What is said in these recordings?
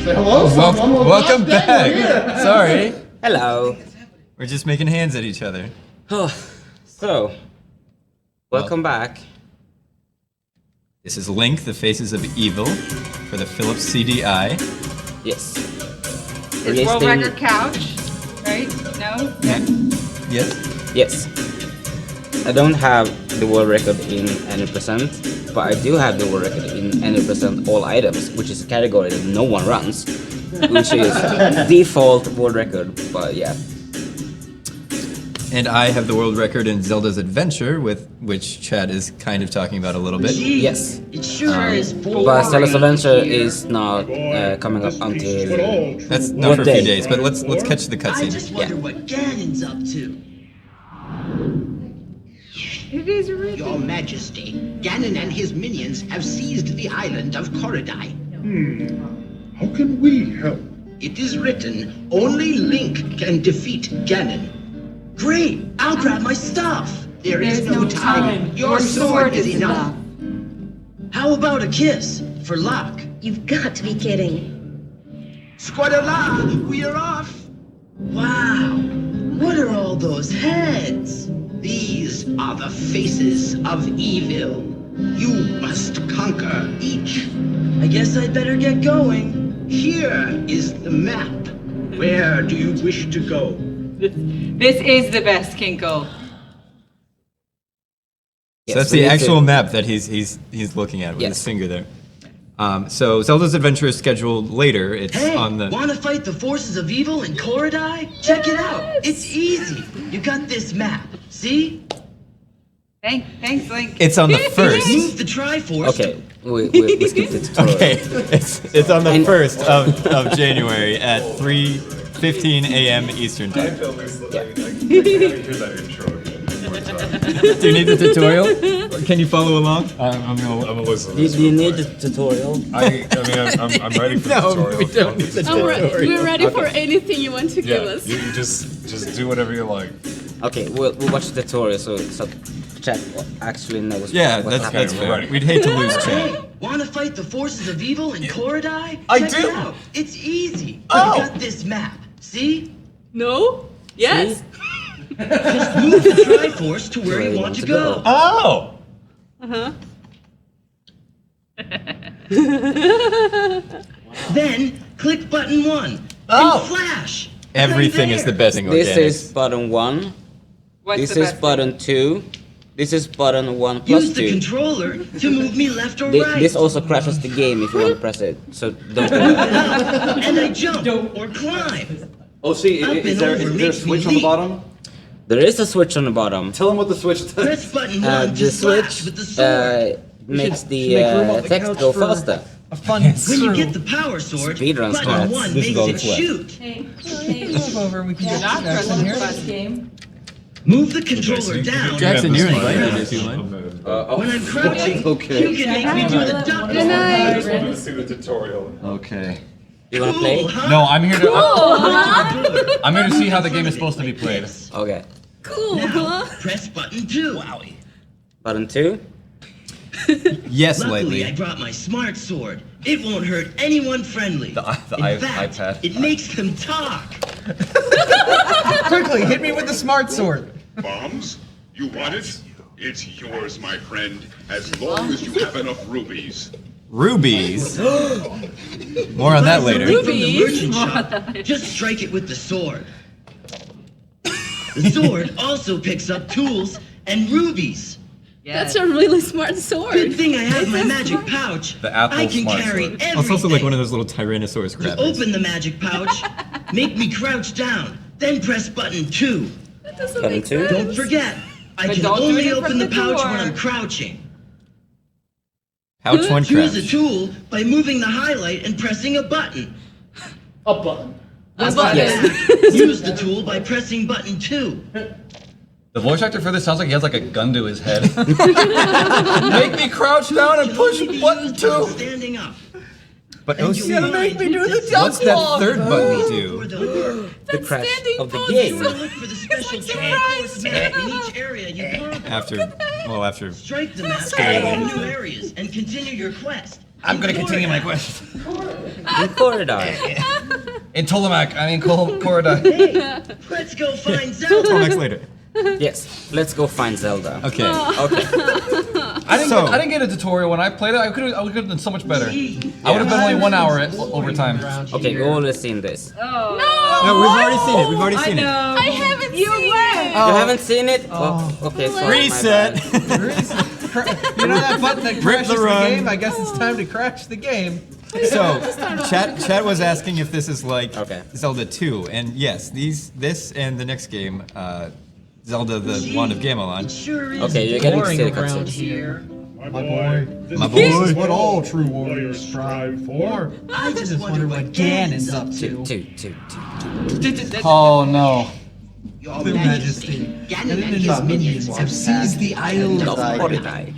Say hello, someone. Welcome back. Sorry. Hello. We're just making hands at each other. So, welcome back. This is Link, the Faces of Evil, for the Philips CDI. Yes. It's World Record Couch, right? No? Yes. Yes. I don't have the world record in any percent, but I do have the world record in any percent all items, which is a category that no one runs, which is default world record, but yeah. And I have the world record in Zelda's Adventure, with which Chad is kind of talking about a little bit. Yes. It sure is boring. But Zelda's Adventure is not coming up until... That's not for a few days, but let's catch the I cutscene. just wonder what Ganon's up to. It is written. Your Majesty, Ganon and his minions have seized the island of Korodai. How can we help? It is written, only Link can defeat Ganon. Great! I'll grab my stuff. There is no time. Your sword is enough. How about a kiss for luck? You've got to be kidding. Squadala, we are off. Wow! What are all those heads? These are the faces of evil. You must conquer each. I guess I'd better get going. Here is the map. Where do you wish to go? This is the best, Kinkle. So that's the actual map that he's looking at with his finger there. So Zelda's Adventure is scheduled later. It's Hey, on the... wanna fight the forces of evil in Korodai? Check it out. It's easy. You got this map. See? Thanks, Link. It's on the first. Move the Triforce. Okay, we skipped the tutorial. Okay, it's on the 1st of January at 3:15 a.m. Eastern Time. Do you need the tutorial? Can you follow along? I'm gonna listen. Do you need the tutorial? I'm ready for the No, tutorial. we don't need the tutorial. We're ready for anything you want to give Yeah, us. you just do whatever you like. Okay, we'll watch the tutorial so chat actually knows Yeah, what that's happened. fair. We'd hate to lose Hey, Chad. wanna fight the forces of evil in Korodai? I Check do. it out. It's easy. Oh. You got this map. See? No? Yes. Just move the Triforce to where you want to go. Oh! Then click button 1 Oh. and flash. Everything Right is the there. best in This organics. is button 1. What's This the is best button 2. This is button 1 plus Use the 2. controller to move me left or right. This also crashes the game if you want to press it. So don't do it. And I jump or climb. Oh, see, Up is and there over a makes me switch on the leap. bottom? There is a switch on the bottom. Tell him what the switch does. Press button 1 The to slash switch with the sword. makes should the make room on the text couch go for- faster. A fun When you get the power sword, Speedrun button stats. 1 This is makes all it that's left. shoot. Move over, we can get Not to next one present here. best game. Move the controller down. Jackson, you're Yeah, invited this if you one. like. When I'm crouching, Okay. you can make me do the duck. Good night. Let's see the tutorial. Okay. You wanna play? Cool, huh? No, I'm here to. Good. I'm here to see how the game is supposed to be played. Okay. Cool, Now, huh? press button 2. Button 2. Yes, Luckily, I lately. brought my smart sword. It won't hurt anyone friendly. In fact, iPad. it makes them talk. Quickly, hit me with the smart sword. Bombs? You want it? It's yours, my friend, as long as you have enough rubies. Rubies. More on that later. From the merchant shop, just strike it with the sword. The sword also picks up tools and rubies. That's a really smart sword. Good thing I have my magic pouch. The Apple I can smart carry sword. everything. It's also like one of those little Tyrannosaurus To grabbers. open the magic pouch, make me crouch down, then press button 2. That doesn't Button make 2. sense. Don't forget, I But can don't do only it in open front the of the pouch door. when I'm crouching. Pouch one Choose a crouch. tool by moving the highlight and pressing a button. A button. A button. Use the tool by pressing button 2. The voice actor for this sounds like he has like a gun to his head. Make me crouch down and push button 2. Standing up. But And oh, you'll see, find what's that third button for do? the work. The crash standing of the pose game. is Look for the special surprise. Triforce map in each area you conquer. After Strike the map to Scary. open new areas and continue your quest. I'm gonna continue my quest. In Korodai. In Tolomak, I mean Korodai. Let's go find Tolomak's Zelda. later. Yes, let's go find Zelda. Okay. Okay. I So- didn't get a tutorial when I played it. I could have done so much better. I would have been only 1 hour overtime. Okay, we've already seen this. Oh. No, we've already seen it. We've already I seen it. know. I haven't seen it. You haven't seen it? Oh. Okay, sorry. my Reset. bad. You know that button that Rip crashes the the, run. game? I guess it's time to crash the game. So, Chad was asking if this is like Okay. Zelda 2, and yes, this and the next game, Zelda: The Wand of Gamelon. Sure is Okay, you're getting to Boring see the around cutscenes. here. My boy. My This boy. is what all true warriors strive for. I just wonder what Gan is up to. Two. Oh no. Your Their Majesty, Ganon and his minions have seized the Isle No, of Korodai.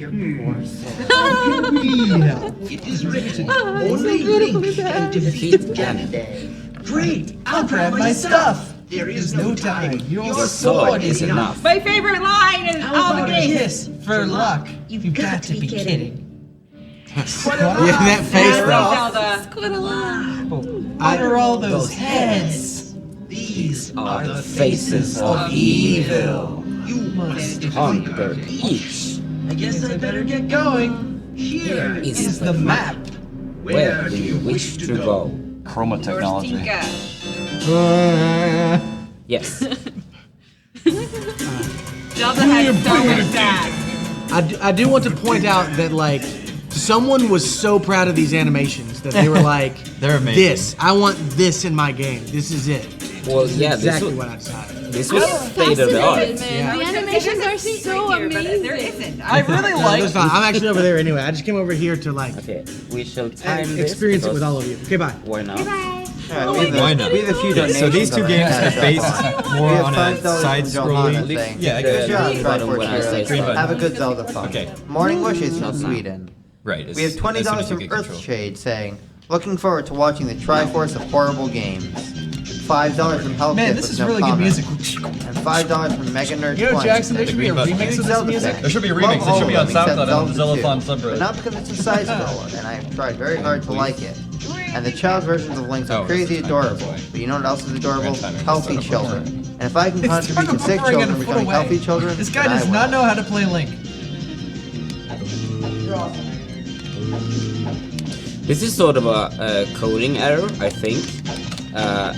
It is written, only Link can defeat Ganon. Great, I'll grab my stuff. There is There's no time. Your Sword sword is is enough. enough. My favorite line in How all the about a games. kiss for luck? You've got to be kidding. Yeah, that face though. Zelda. Quite a lot. What are all those heads? These Are the faces of evil. you must Conquer each. I guess I better get going. Here Is The map. Where do you wish to go? Chroma technology. Tinka. Yes. Zelda has so much sass. I do want to point out that like someone was so proud of these animations that they were like, They're amazing. "This, I want this in my game. This is it." Well, yeah, Exactly what I decided. this was state of the art. Fascinated, man. The animations are so amazing. There isn't. I really No, like. that's fine. I'm actually over there anyway. I just came over here to like Okay, we shall time this. experience it because with all of you. Okay, bye. Why not? Why not? We have a few donations. So these two on the games chat are based shop. more We have on a $5 from side-scrolling. Johanna saying, Yeah, I The guess. Good job, bottom when I Triforce say Hero. so. Have a good Zeldathon. Okay. Morning wishes from Sweden. Right. We have $20 from Earthshade saying, looking forward to watching the Triforce of horrible games. $5 from Hellkit Man, this with is no really good comment. music. And $5 from Mega Nerd. You know, 20 Jackson, there saying, should be a Green remix of this Zelda music. fans. There should be a Love remix. It all should be of on them except SoundCloud and Zelda Zeldathon 2. subreddit. But not because it's a sizable, and I've tried very hard to like it. And the child versions of Link are crazy adorable. But you know what else is adorable? Healthy children. And if I can It's contribute to sick bring it a children foot becoming away. healthy children, This guy then I does not will. know how to play Link. This is sort of a coding error, I think.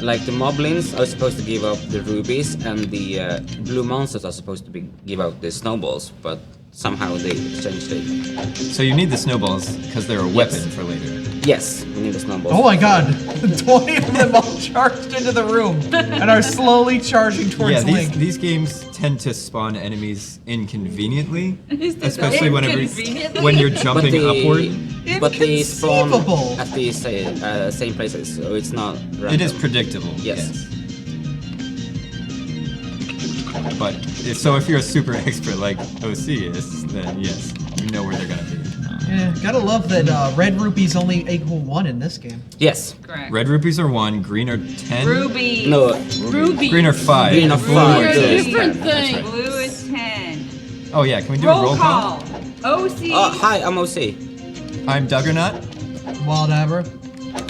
Like the moblins are supposed to give up the rubies, and the blue monsters are supposed to give out the snowballs, but somehow they changed it. So you need the snowballs because they're a weapon for later. Yes, we need the snowballs. Oh my god, 20 of them all charged into the room and are slowly charging towards Yeah, Link. these games tend to spawn enemies inconveniently, Is this especially whenever inconveniently? when you're But jumping upward. But they spawn Inconceivable. at the same places, so it's not random. It is predictable. Yes. But so if you're a super expert like OC is, then yes, you know where they're gonna be. Yeah, gotta love that red rupees only equal 1 in this game. Yes. Correct. Red rupees are 1, green are 10. Ruby. No. Ruby. Green are 5. Green are Blue 5. are They're 10. different That's right. things. Blue is 10. Oh yeah, can we do Roll a roll call? OC. Hi, I'm OC. I'm Duggernaut. Wild Abra.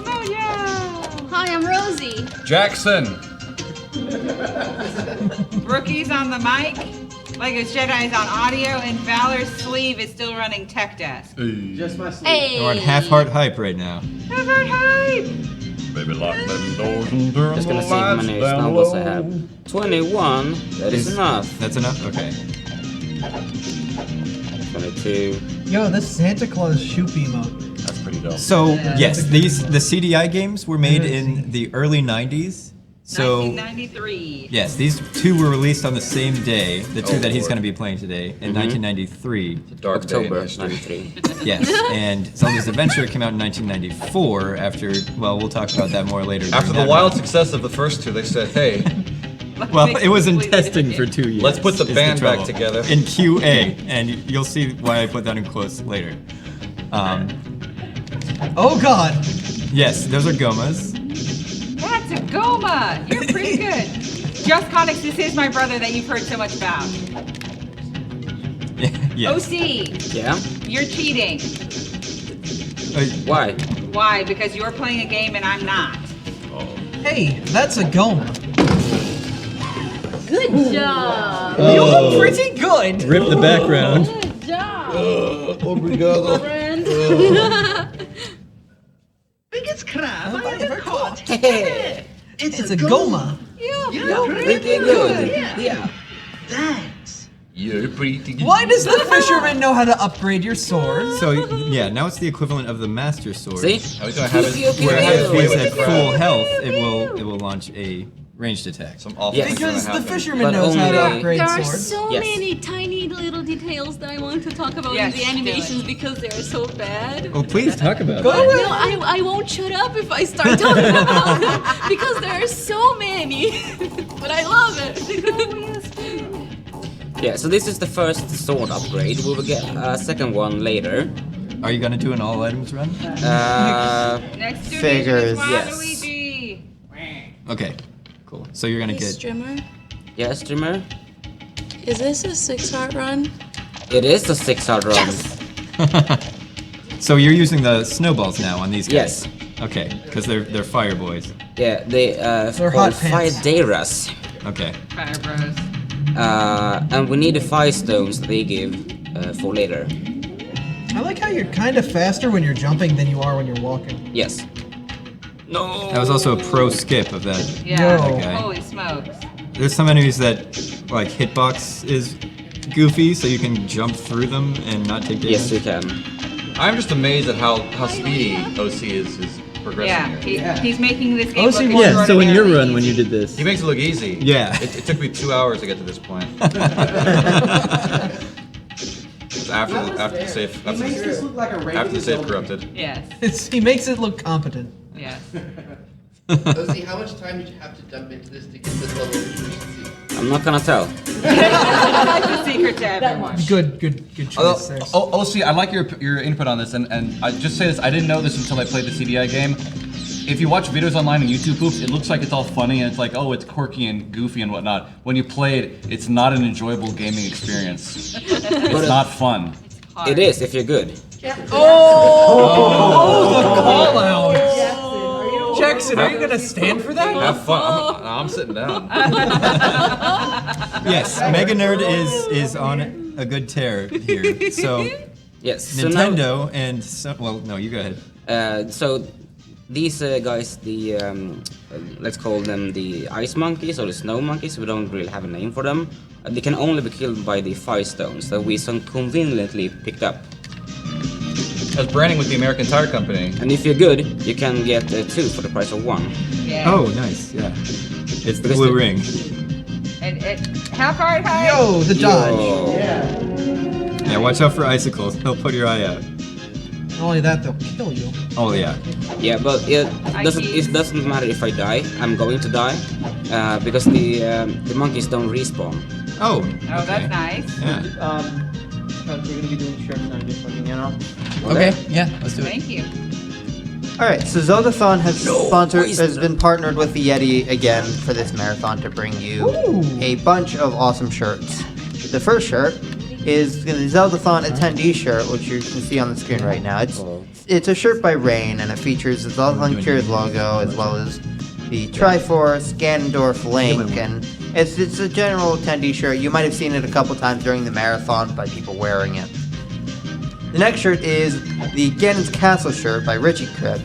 Oh yeah. Hi, I'm Rosie. Jackson. Rookie's on the mic. Lego's Jedi's on audio, and Valor's sleeve is still running tech desk. Just my sleep. Hey. We're on half-heart hype right now. Never hype. Baby, lock them doors and turn Just gonna the see how lights many down snowballs I low. have. 21. That is enough. That's enough? Okay. 22. Yo, this Santa Claus shoot emote. That's pretty dope. So Yeah, yes, that's a the CDI games were made in the early 90s. So 1993. yes, these two were released on the same day. The two that he's Lord. going to be playing today in 1993. Dark day in October history. 93. Yes, and Zelda's Adventure came out in 1994. After, well, we'll talk about that more later. After during the that wild round. success of the first two, they said, hey, Well, it was in testing for 2 years. Let's put the is band back trouble. together. In QA, and you'll see why I put that in quotes later. Oh god! Yes, those are Gomas. That's a Goma. You're pretty good. Just Conix, this is my brother that you've heard so much about. Yes. OC, Yeah? you're cheating. Why? Why? Because you're playing a game and I'm not. Hey, that's a Goma. Good job. You're pretty good. Rip the background. Good job. Obrigado. Friend. Biggest crab I ever caught. Hey, It's a Goma. Yeah, pretty good. Yeah. Thanks. You're pretty good. Why does the fisherman know how to upgrade your sword? So yeah, now it's the equivalent of the Master Sword. See? I was gonna have it. Whereas if it's at full health, it will launch a ranged attack. Some awful Yes. things are gonna Because the happen. fisherman But knows how to only- upgrade There are swords. so Yes. many tiny little details that I want to talk about Yes, in the do animations it. because they are so bad. Oh, please talk about Go it. ahead. No, I won't shut up if I start talking about them because there are so many. But I love it. Yeah, so this is the first sword upgrade. We will get a second one later. Are you gonna do an all items run? Next to Figures, yes. Waluigi. Okay, cool. So you're gonna get. Streamer, Yeah, streamer. is this a 6-heart run? It is a 6-heart run. So you're using the snowballs now on these guys. Yes. Okay, because they're fire boys. Yeah, they They're called hot pants. Fideras. Okay. Fire Bros. And we need the 5 stones that they give for later. I like how you're kind of faster when you're jumping than you are when you're walking. Yes. No. That was also a pro skip of that. Yeah. Okay. Holy smokes. There's some enemies that like hitbox is goofy, so you can jump through them and not take damage. Yes, you can. I'm just amazed at how speedy OC is progressing here. He's making this game OC look was- Yeah. So in your extraordinarily run when easy. you did this. He makes it look easy. Yeah. It took me 2 hours to get to this point. after the save corrupted. Yes. He makes it look competent. Yes. Josie, how much time did you have to dump into this to get this level of efficiency? I'm not gonna tell. That's the secret to everyone. Good choice there. OC, I like your input on this, and I just say this, I didn't know this until I played the CDI game. If you watch videos online and YouTube poops, it looks like it's all funny and it's like, oh, it's quirky and goofy and whatnot. When you play it, it's not an enjoyable gaming experience. It's not fun. It is if you're good. The call out. Jackson, are you gonna stand for that? Have fun. I'm sitting down. Yes, Mega Nerd is on a good tear here. So Yes. So now, Nintendo and well, no, you go ahead. so these guys, the let's call them the ice monkeys or the snow monkeys. We don't really have a name for them. They can only be killed by the 5 stones that we so conveniently picked up. That's branding with the American Tire Company. And if you're good, you can get 2 for the price of 1. Yeah. Oh, nice. Yeah. It's the Because blue the- ring. And how far high? Yo, the dodge. Yo. Yeah, watch out for icicles. They'll put your eye out. Not only that, they'll kill you. Oh yeah. Yeah, but it doesn't matter if I die. I'm going to die because the monkeys don't respawn. Oh. Oh, that's nice. Yeah. We're gonna be doing shirts and I'm just letting you know. Okay, yeah, let's do it. Thank you. Alright, so Zeldathon has been partnered with the Yeti again for this marathon to bring you a bunch of awesome shirts. The first shirt is the Zeldathon attendee shirt, which you can see on the screen right now. It's a shirt by Rain, and it features the Zeldathon Cures logo as well as the Triforce, Ganondorf, Link, and it's a general attendee shirt. You might have seen it a couple times during the marathon by people wearing it. The next shirt is the Ganon's Castle shirt by Richie Crib,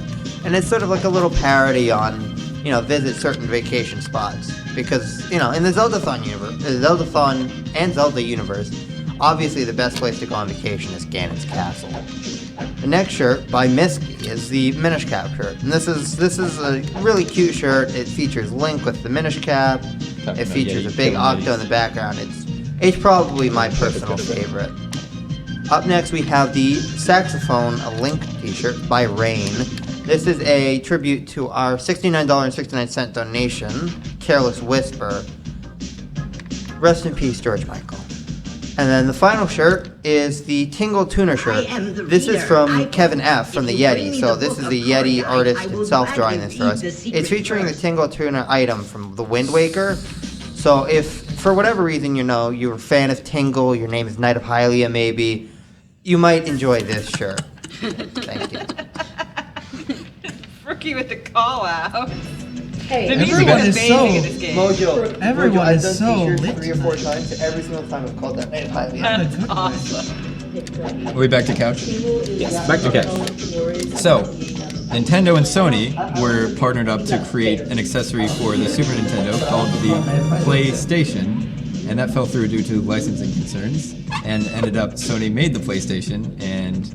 and it's sort of like a little parody on, visit certain vacation spots. Because, in the Zeldathon universe, Zeldathon and Zelda universe, obviously the best place to go on vacation is Ganon's Castle. The next shirt by Misky is the Minish Cap shirt, and this is a really cute shirt. It features Link with the Minish Cap. It features a big Octo in the background. It's probably my personal favorite. Up next we have the Saxophone Link t-shirt by Rain. This is a tribute to our $69.69 donation, Careless Whisper. Rest in peace, George Michael. And then the final shirt is the Tingle Tuner shirt. This is from Kevin F. from the Yeti. So this is the Yeti artist himself drawing this for us. It's featuring the Tingle Tuner item from the Wind Waker. So if, for whatever reason, you're a fan of Tingle, your name is Knight of Hylia maybe, you might enjoy this shirt. Thank you. Rookie with the call out. Hey, Denise everyone is is amazing so- in this game. Mojo, Everyone Mojo, I've is done so t-shirts lit 3 or 4 times. Every single time I've called that name highly. That's awesome. Are we back to couch? Yes, back to couch. So, Nintendo and Sony were partnered up to create an accessory for the Super Nintendo called the PlayStation, and that fell through due to licensing concerns. And ended up Sony made the PlayStation, and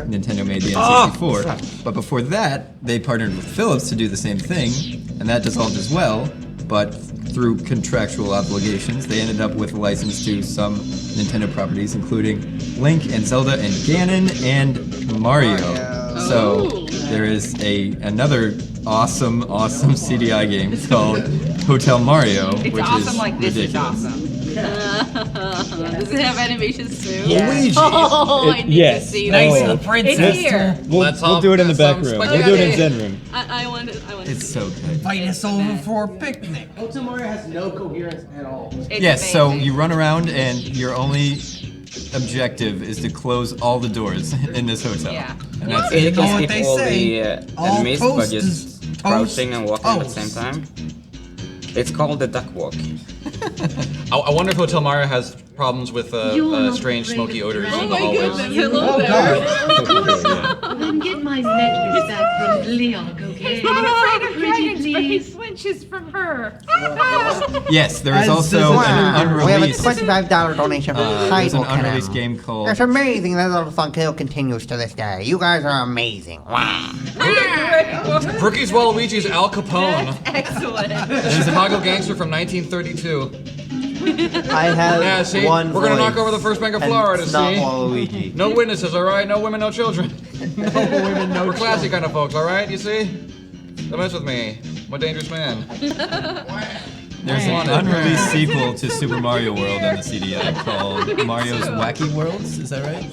Nintendo made the N64. But before that, they partnered with Philips to do the same thing, and that dissolved as well. But through contractual obligations, they ended up with a license to some Nintendo properties, including Link and Zelda and Ganon and Mario. So there is another awesome CDI game called Hotel Mario, It's which awesome is like this ridiculous. is awesome. Does it have animations too? Luigi. Oh, I need Yes. to see Nice that. little princess. It's here. We'll do it in the back room. We'll do it in Zen room. I want it. It's so good. Invite us over for a picnic. Hotel Mario has no coherence at all. It's Yes, so amazing. you run around and your only objective is to close all the doors in this hotel. Yeah. And that's You it. can what skip they all say. the All enemies by toast just is crouching and walking at the toast. same time. It's called the duck walk. I wonder if Hotel Mario has problems with You're not strange afraid smoky of odors Oh in the my hallways. goodness, hello Oh, there. God. Then get my necklace back from Leon, okay? He's not afraid of Pretty dragons, but he please. flinches from her. Yes, there is As also does- an We have a unreleased. $25 donation from There's an Heidel unreleased game called. It's amazing that Zeldathon Cures continues to this day. You guys are amazing. Wow. Rookie's Waluigi's Al Capone, Excellent. a Chicago gangster from 1932. I have Yeah, see? one We're gonna knock voice, over the first Bank of and Florida, it's not see? Waluigi. No witnesses, alright? No women, no children. No women, no We're classy kind of folks, alright? You see? Don't mess with me. I'm a dangerous man. There's an unreleased sequel to Super Mario World on the CDI called Mario's Wacky Worlds. Is that right?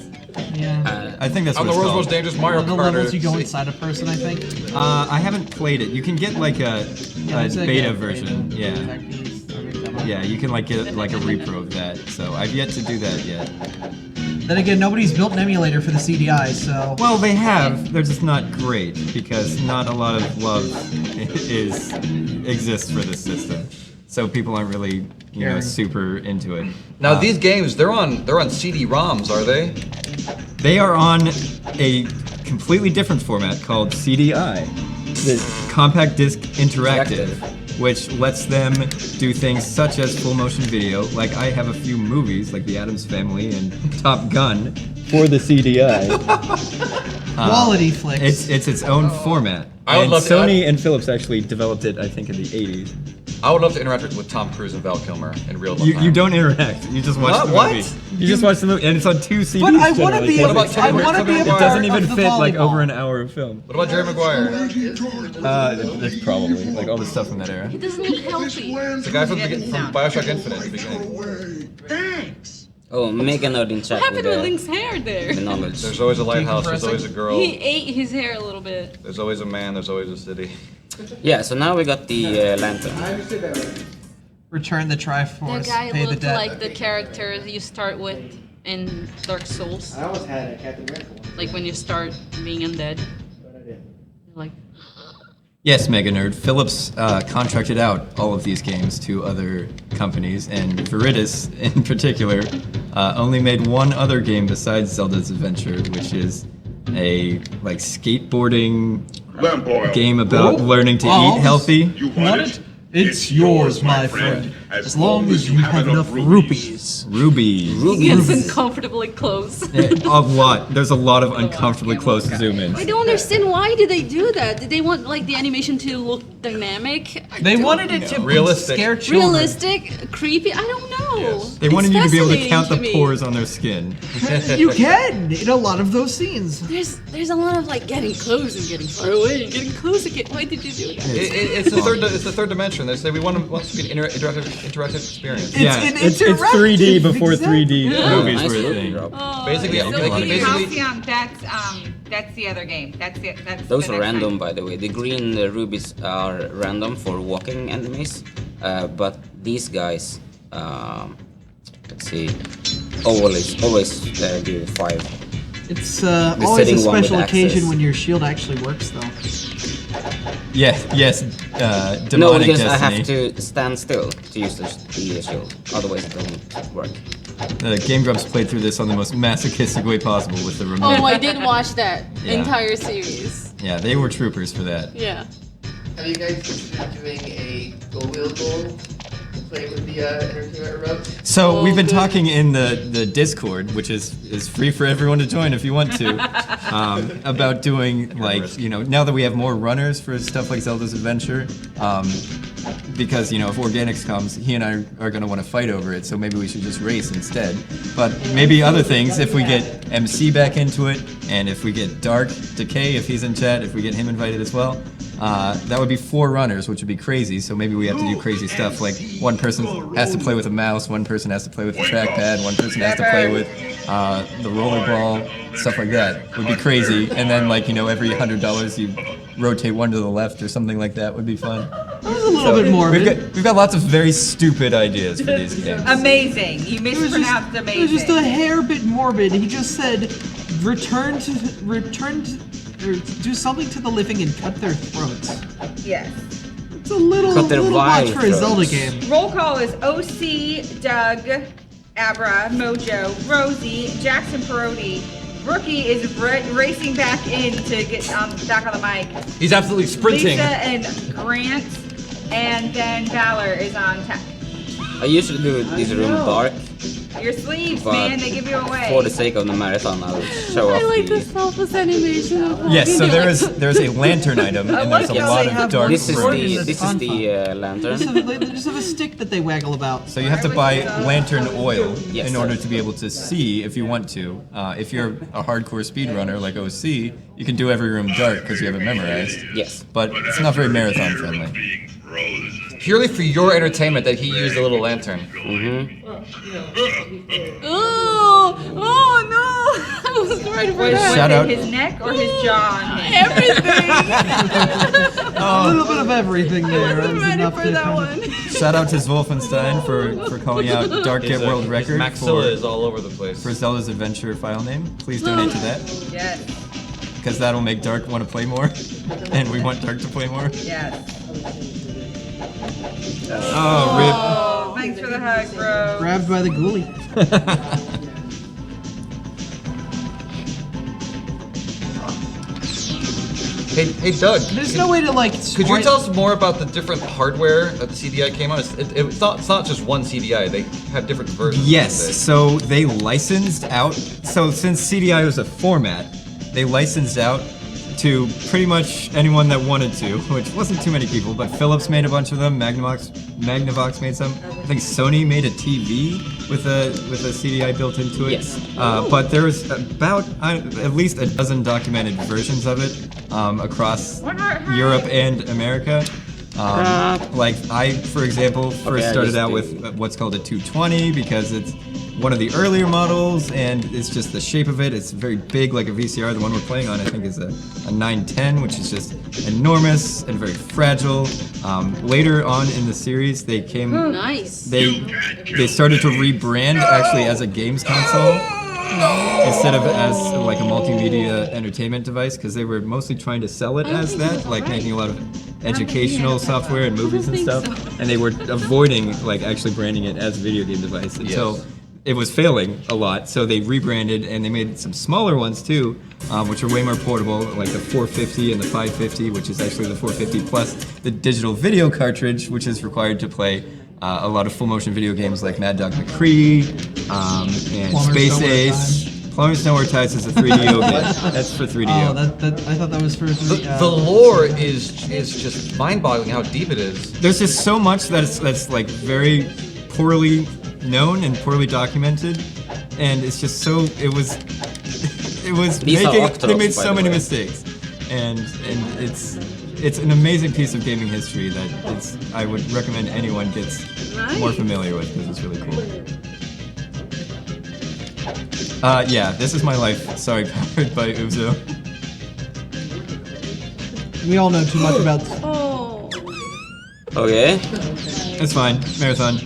Yeah. I think that's I'm what the it's world's called. most dangerous Mario One of the Karter. levels you go inside a person, I think. I haven't played it. You can get like a It's a beta good version. beta. Yeah. Yeah, you can like get like a repro of that. So I've yet to do that yet. Then again, nobody's built an emulator for the CDI, so. Well, they have. They're just not great because not a lot of love exists for this system. So people aren't really, super into it. Now these games, they're on CD-ROMs, are they? They are on a completely different format called CDI, the Compact Disc Interactive, which lets them do things such as full motion video. Like I have a few movies, like The Addams Family and Top Gun, for the CDI. Quality flicks. It's its own format. I would And love to- Sony and Philips actually developed it, I think, in the 80s. I would love to interact with Tom Cruise and Val Kilmer in real time. You don't interact. You just watch What? the What? movie. You just watch the movie, and it's on 2 CDs. But I want to generally, be. because What about I Tobey want to be a Maguire? it doesn't part even of the fit like volleyball. over an hour of film. What about Jerry Maguire? That's probably like all the stuff from that era. It doesn't look healthy. The guy from Bioshock Infinite at the beginning. Thanks. Oh, Mega Nerd in chat What happened with to Link's hair there? the knowledge. There's always a lighthouse, there's always a girl, He ate his hair a little bit. there's always a man, there's always a city. Yeah, so now we got the lantern. Return the The Triforce. guy Pay the looked debt. like the character you start with in Dark Souls. I almost had a Captain America one. Like when you start being undead. But I didn't. Like, Yes, Mega Nerd. Philips contracted out all of these games to other companies, and Viridis, in particular, only made one other game besides Zelda's Adventure, which is a like skateboarding Lamp oil. game about learning to Oh. eat healthy. You want it? It's yours, my friend. As long as you have enough rupees. Rubies. he gets uncomfortably close. A lot. There's a lot of uncomfortably close zoom ins. I don't understand why did they do that? Did they want like the animation to look dynamic? They wanted it to Realistic. scare children. Realistic? Creepy? I don't know. Yes. They wanted you to be able to count the me. pores on their skin. You can in a lot of those scenes. There's a lot of like getting close and getting far away, getting close again. Why did you do that? It's the third dimension. They say we want to be an interactive experience. It's 3D before 3D movies nice were a movie thing. drop. Oh, Basically, so like, cute. basically- Halcyon, that's the other game. That's Those the are next random, one. by the way. The green rubies are random for walking enemies, but these guys, let's see, always do 5. It's always a special occasion when your shield actually works, though. Yeah, yes, demonic No, because destiny. I have to stand still to use the shield. Otherwise, it doesn't work. Game Grumps played through this on the most masochistic way possible with the remote. Oh, I did watch that Yeah. entire series. Yeah, they were troopers for that. Yeah. Have you guys considered doing a go-wheel goal to play with the entertainment remote? So we've been talking in the Discord, which is free for everyone to join if you want to, about doing like, you know, now that we have more runners for stuff like Zelda's Adventure, because, you know, if Organics comes, he and I are going to want to fight over it, so maybe we should just race instead. But maybe other things, if we get MC back into it, and if we get Dark Decay, if he's in chat, if we get him invited as well, that would be 4 runners, which would be crazy, so maybe we have to do crazy stuff, like one person has to play with a mouse, one person has to play with the trackpad, one person has to play with the rollerball, stuff like that. Would be crazy, and then, like, you know, every $100 you rotate one to the left or something like that would be fun. That was a little bit morbid. We've got lots of very stupid ideas for these games. Amazing. You mispronounced It amazing. was just a hair bit morbid. He just said, return to, or do something to the living and cut their throats. Yes. It's a little much for a Zelda game. Roll call is OC, Doug, Abra, Mojo, Rosie, Jackson Perotti. Rookie is racing back in to get back on the mic. He's absolutely sprinting. Lisa and Grant, and then Valor is on tech. I usually do this room dark, Your sleeves, but man, they give you away. for the sake of the marathon, I'll show off I like the... the selfless animation of Yes, so walking. there's a lantern item, and there's a lot of dark This is rooms. the lantern. They just have a stick that they waggle about. So you have to buy lantern oil in order to be able to see if you want to. If you're a hardcore speedrunner like OC, you can do every room dark because you have it memorized. Yes. But it's not very marathon friendly. Purely for your entertainment that he used a little lantern. Oh no! I was ready for that. Shout out. His neck or his jaw? Everything. A little bit of everything there. I wasn't ready for that one. Shout out to Zwolfenstein for calling out Dark Get World Record Maxilla is all over the place. for Zelda's Adventure file name. Please donate to that. Yes. Because that'll make Dark want to play more. And we want Dark to play more. Yes. Oh, Thanks for the hug, bro. Grabbed by the ghoulie. Hey Doug. There's no way to like. Could you tell us more about the different hardware that the CDI came on? It's not just one CDI. They have different versions. Yes, so they licensed out. So since CDI was a format, they licensed out to pretty much anyone that wanted to, which wasn't too many people, but Philips made a bunch of them, Magnavox made some. I think Sony made a TV with a CDI built into it. Yes. But there was about at least a dozen documented versions of it across Europe and America. Like I, for example, first started out with what's called a 220 because it's one of the earlier models, and it's just the shape of it. It's very big, like a VCR. The one we're playing on, I think, is a 910, which is just enormous and very fragile. Later on in the series, they came. Nice. They started to rebrand actually as a games console instead of as like a multimedia entertainment device, because they were mostly trying to sell it as that, like making a lot of educational software and movies and stuff, and they were avoiding like actually branding it as a video game device until it was failing a lot. So they rebranded and they made some smaller ones too, which are way more portable, like the 450 and the 550, which is actually the 450 plus the digital video cartridge, which is required to play a lot of full motion video games like Mad Dog McCree and Plumber Space Snowboard Ace. Plumber's Nowhere Ties is a 3DO game. That's for 3DO. Oh, I thought that was for 3DO. The lore is just mind-boggling how deep it is. There's just so much that's like very poorly known and poorly documented, and it's just so it was These are making Octos, they made by so the many way. mistakes, and it's an amazing piece of gaming history that I would recommend anyone gets more familiar with because it's really cool. Yeah, This Is My Life. Sorry, powered by Uzo. We all know too much about. Oh. Okay. It's fine. Marathon.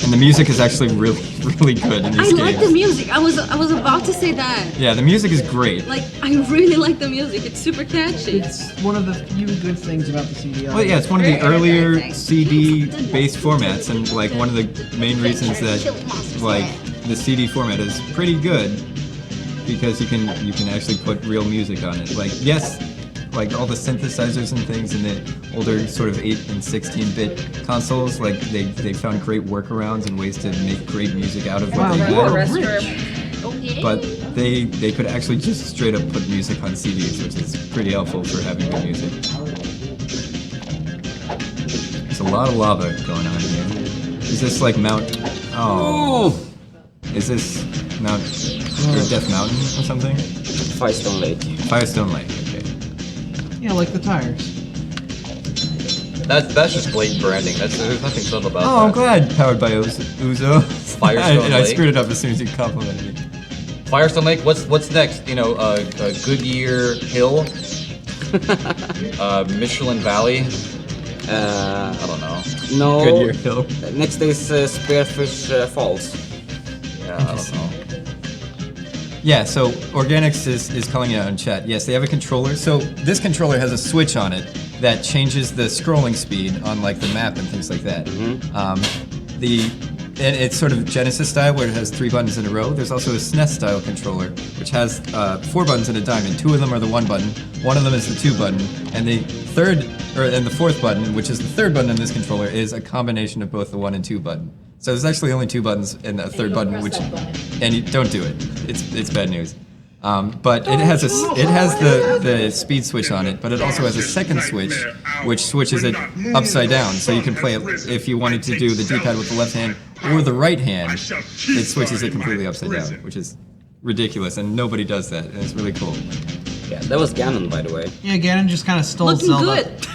And And the music is actually really, really good in I these like games. the music. I was about to say that. Yeah, the music is great. Like, I really like the music. It's super catchy. It's one of the few good things about the CDI. Well, yeah, it's one of the earlier CD-based formats, and like one of the main reasons that like the CD format is pretty good because you can actually put real music on it. Like, yes, like all the synthesizers and things in the older sort of 8 and 16-bit consoles, like they found great workarounds and ways to make great music out of what they had. But they could actually just straight up put music on CDs, which is pretty helpful for having good music. There's a lot of lava going on here. Is this like Mount? Oh, is this Mount or Death Mountain or something? Firestone Lake. Firestone Lake. Yeah, like the tires. That's just blatant branding. There's nothing subtle about Oh, that. I'm glad. Powered by Uzo. Firestone I Lake. screwed it up as soon as you complimented me. Firestone Lake. What's next? You know, Goodyear Hill, Michelin Valley. I don't know. No. Goodyear Hill. Next is Spearfish Falls. Yeah, I don't know. Yeah, so Organics is calling it out in chat. Yes, they have a controller. So this controller has a switch on it that changes the scrolling speed on like the map and things like that. And it's sort of Genesis style where it has 3 buttons in a row. There's also a SNES style controller which has 4 buttons and a diamond. 2 of them are the 1 button, 1 of them is the 2 button, and the fourth button, which is the 3rd button in this controller, is a combination of both the 1 and 2 button. So there's actually only 2 buttons and a 3rd button, and you don't do it. It's bad news. But it has the speed switch on it, but it also has a second switch, which switches it upside down. So you can play it if you wanted to do the D-pad with the left hand or the right hand. It switches it completely upside down, which is ridiculous, and nobody does that, and it's really cool. Yeah, that was Ganon, by the way. Yeah, Ganon just kind of stole Looking Zelda. good.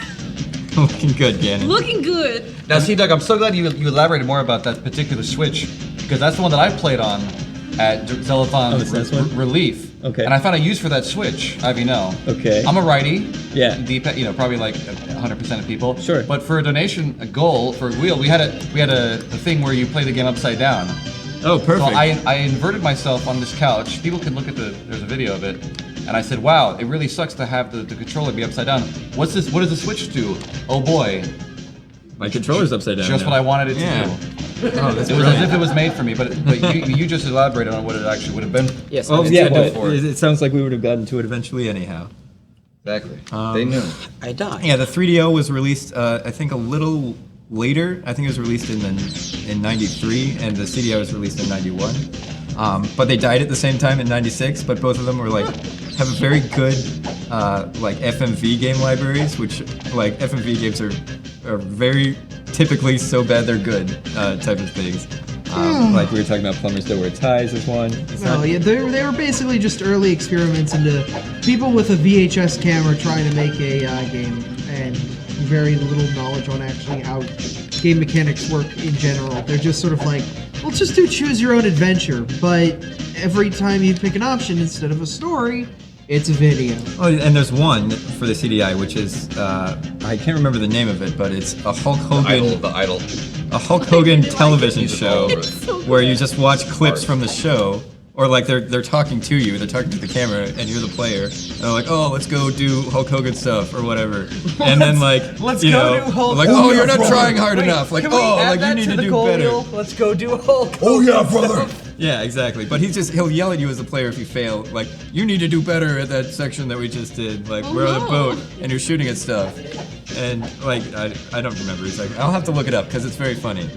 Looking good, Ganon. Looking good. Now, see, Doug, I'm so glad you elaborated more about that particular Switch, because that's the one that I played on at Zeldathon Relief. Okay. And I found a use for that Switch, I have you know. Okay. I'm a righty. Yeah. D-pad, probably like 100% of people. Sure. But for a donation, a goal for a wheel, we had a thing where you play the game upside down. Oh, perfect. So I inverted myself on this couch. People can look at there's a video of it. And I said, wow, it really sucks to have the controller be upside down. What does the Switch do? Oh boy. My controller's upside down. Just now. what I wanted it to Yeah. do. Oh, that's It was brilliant. as if it was made for me, but you just elaborated on what it actually would have been. Yes. Oh, I yeah, intended but for it. it sounds like we would have gotten to it eventually anyhow. Exactly. They knew. I died. Yeah, the 3DO was released, I think, a little later. I think it was released in '93, and the CDI was released in '91. But they died at the same time in '96. But both of them were have very good like FMV game libraries, which like FMV games are very typically so bad they're good type of things. Like we were talking about, Plumbers Don't Wear Ties is one. It's No, not- yeah, they were basically just early experiments into people with a VHS camera trying to make a game, and very little knowledge on actually how game mechanics work in general. They're just sort of like, well, just do choose your own adventure, but every time you pick an option instead of a story, it's a video. Oh, and there's one for the CDI, which is I can't remember the name of it, but it's a Hulk Hogan. The Idol. A Hulk Hogan television show It's where you just watch clips from the show, or like they're talking to you, they're talking to the camera, and you're the player. And they're like, oh, let's go do Hulk Hogan stuff or whatever. And then like, Let's you go know, do Hulk like, Hogan. oh, you're not Brother. trying hard enough. Like, Can we oh, add like you that need to to the do goal better. wheel? Let's go do Hulk Hogan. Oh yeah, brother. Yeah, exactly. But he'll yell at you as a player if you fail. Like, you need to do better at that section that we just did. Like, we're on a boat and you're shooting at stuff. And like, I don't remember. He's like, I'll have to look it up because it's very funny.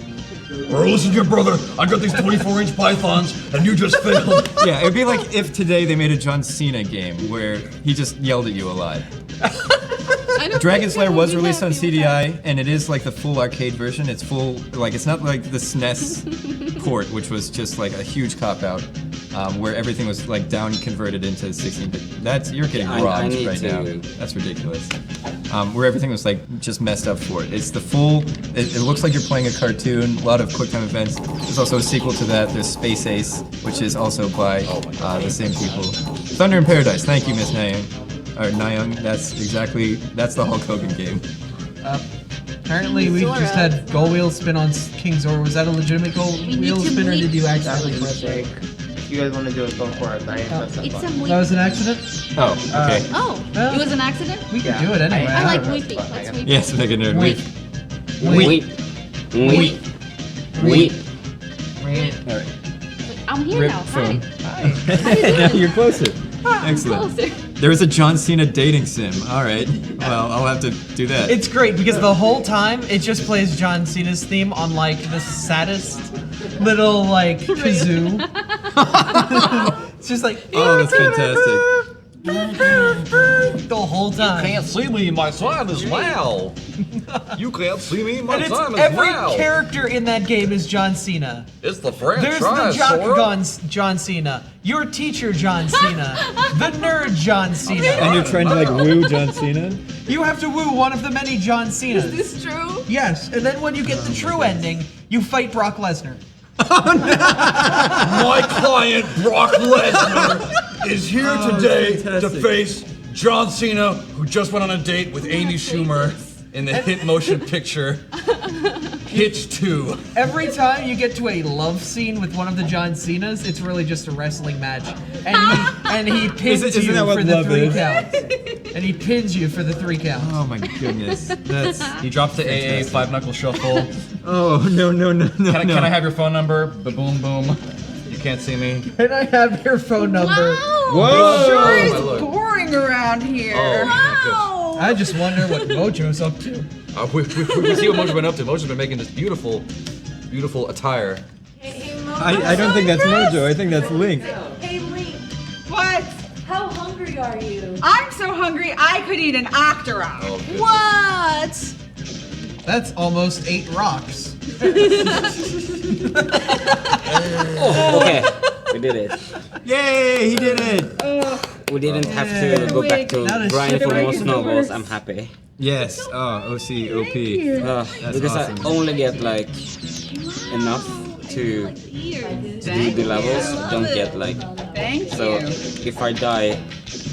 Or listen here, brother. I got these 24-inch pythons, and you just failed. Yeah, it'd be like if today they made a John Cena game where he just yelled at you a lot. Dragon Slayer was released on CDI, and it is like the full arcade version. It's full, like it's not like the SNES port, which was just like a huge cop out, where everything was like down converted into 16-bit. That's you're getting I robbed need right to- now. That's ridiculous. Where everything was like just messed up for it. It's the full. It looks like you're playing a cartoon. A lot of QuickTime events. There's also a sequel to that. There's Space Ace, which is also by the same people. Thunder in Paradise. Thank you, Miss Nyang. Or Nyang. That's the Hulk Hogan game. Apparently, we just had gold wheel spin on King Zora. Was that a legitimate gold wheel spin, or did you accidentally press it? If you guys want to do it, go for it. But I didn't press that It's button. a That was an accident? Oh, okay. Oh, it was an accident? We can do it anyway. I like don't know. weeping. Let's weep. Yes, make a nerd. Weep. Weep. Weep. Weep. Alright. I'm here Rip now. phone. Hi. Now you're closer. Excellent. Closer. There was a John Cena dating sim. Alright. Well, I'll have to do that. It's great because the whole time it just plays John Cena's theme on like the saddest little like kazoo. It's just like Oh, that's fantastic. the whole time. Can't see me in my time as well. You can't see me in my And it's time as every well. character in that game is John Cena. It's the There's franchise, the jock Sora. guns, John Cena. Your teacher, John Cena. The nerd, John Cena. And you're trying to like woo John Cena? You have to woo one of the many John Cenas. Is this true? Yes, and then when you get the true ending, you fight Brock Lesnar. My client, Brock Lesnar, is here today to face John Cena, who just went on a date with Amy Schumer in the hit motion picture Hitch 2. Every time you get to a love scene with one of the John Cenas, it's really just a wrestling match. And he pins Isn't you that what for the love 3 is? counts. And he pins you for the 3 counts. Oh my goodness. That's He drops the AA 5-knuckle shuffle. Oh no. Can I have your phone number? Ba-boom boom. You can't see me. Can I have your phone number? Whoa! Sure is my lord. boring around here. Oh, I just wonder what Mojo's up to. we see what Mojo's been up to. Mojo's been making this beautiful, beautiful attire. I don't think that's Mojo. I think that's Link. Hey, Link, What? how hungry are you? I'm so hungry I could eat an octorok. Oh, goodness. What? That's almost 8 rocks. Okay, we did it. Yay! He did it. We didn't have to go back to Not a grind for shit more in the snowballs. works. I'm happy. Yes. Oh, OC, OP. Because awesome. I only get like enough to do the levels. I don't get like. Thank So you. if I die,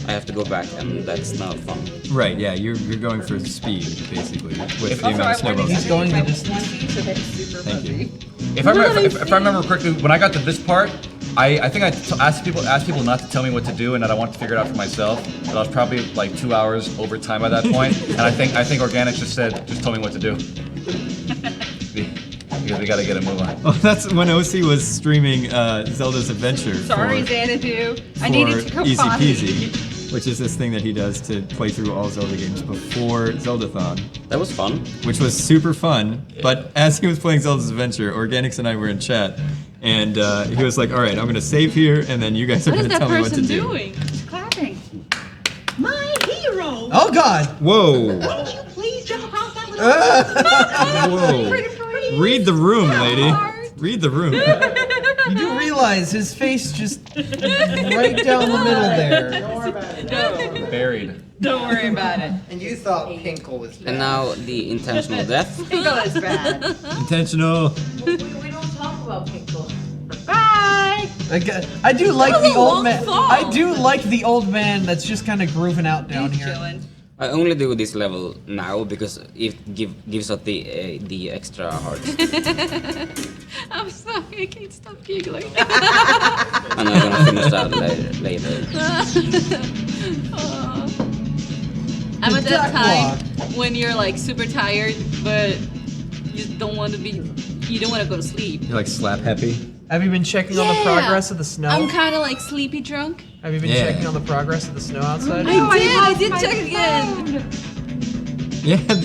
I have to go back, and that's not fun. Right. Yeah. You're going for speed basically with the Also, amount I of wanted snowballs. He's going the my distance. Fluffy, so that's super Thank you. fuzzy. If I remember correctly, when I got to this part, I think I asked people not to tell me what to do, and that I wanted to figure it out for myself. But I was probably like 2 hours over time by that point, and I think Organics just said, just tell me what to do. Because we gotta get a move on. Oh, that's when OC was streaming Zelda's Adventure. Sorry, for, Xanadu. I needed to go Easy potty. Peasy, which is this thing that he does to play through all Zelda games before Zeldathon, That was fun. which was super fun. But as he was playing Zelda's Adventure, Organics and I were in chat, and he was like, "All right, I'm gonna save here, and then you guys are What is gonna that tell me what to person do." doing? Clapping. My hero! Oh God! Whoa! Would you please jump across that little... Whoa! Read the room, lady. Read the room. You do realize his face just right down the middle there. Buried. Don't worry about it. And you thought Pinkle was bad. And now the intentional death. Pinkle is bad. Intentional. We don't talk about Pinkle. Bye. I do like That was the a old long man. fall. I do like the old man that's just kind of grooving out down He's here. chilling. I only do this level now because it gives us the extra hearts. I'm sorry, I can't stop giggling. And I'm gonna finish that later. I'm at that Duck time when you're like super tired, but you don't want to go to sleep. You're like slap happy. Have you been checking on the progress of the snow? I'm kind of like sleepy drunk. Have you been Yeah. checking on the progress of the snow outside? I did check again.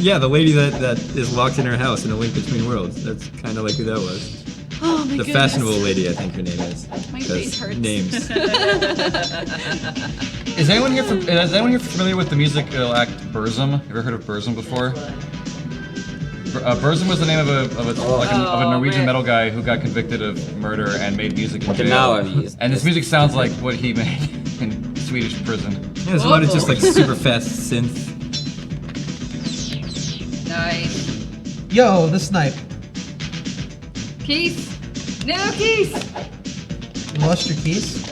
Yeah, the lady that is locked in her house in A Link Between Worlds. That's kind of like who that was. Oh my The goodness. fashionable lady, I think her name is. My 'Cause face hurts. Names. Is anyone here familiar with the music act Burzum? You ever heard of Burzum before? Burzum was the name of a Norwegian metal guy who got convicted of murder and made music in Okay, jail. now I've used And this music sounds like what he made in Swedish prison. Yeah, there's a lot of just like super fast synth. Nice. Yo, the snipe. Keys. No keys. You lost your keys?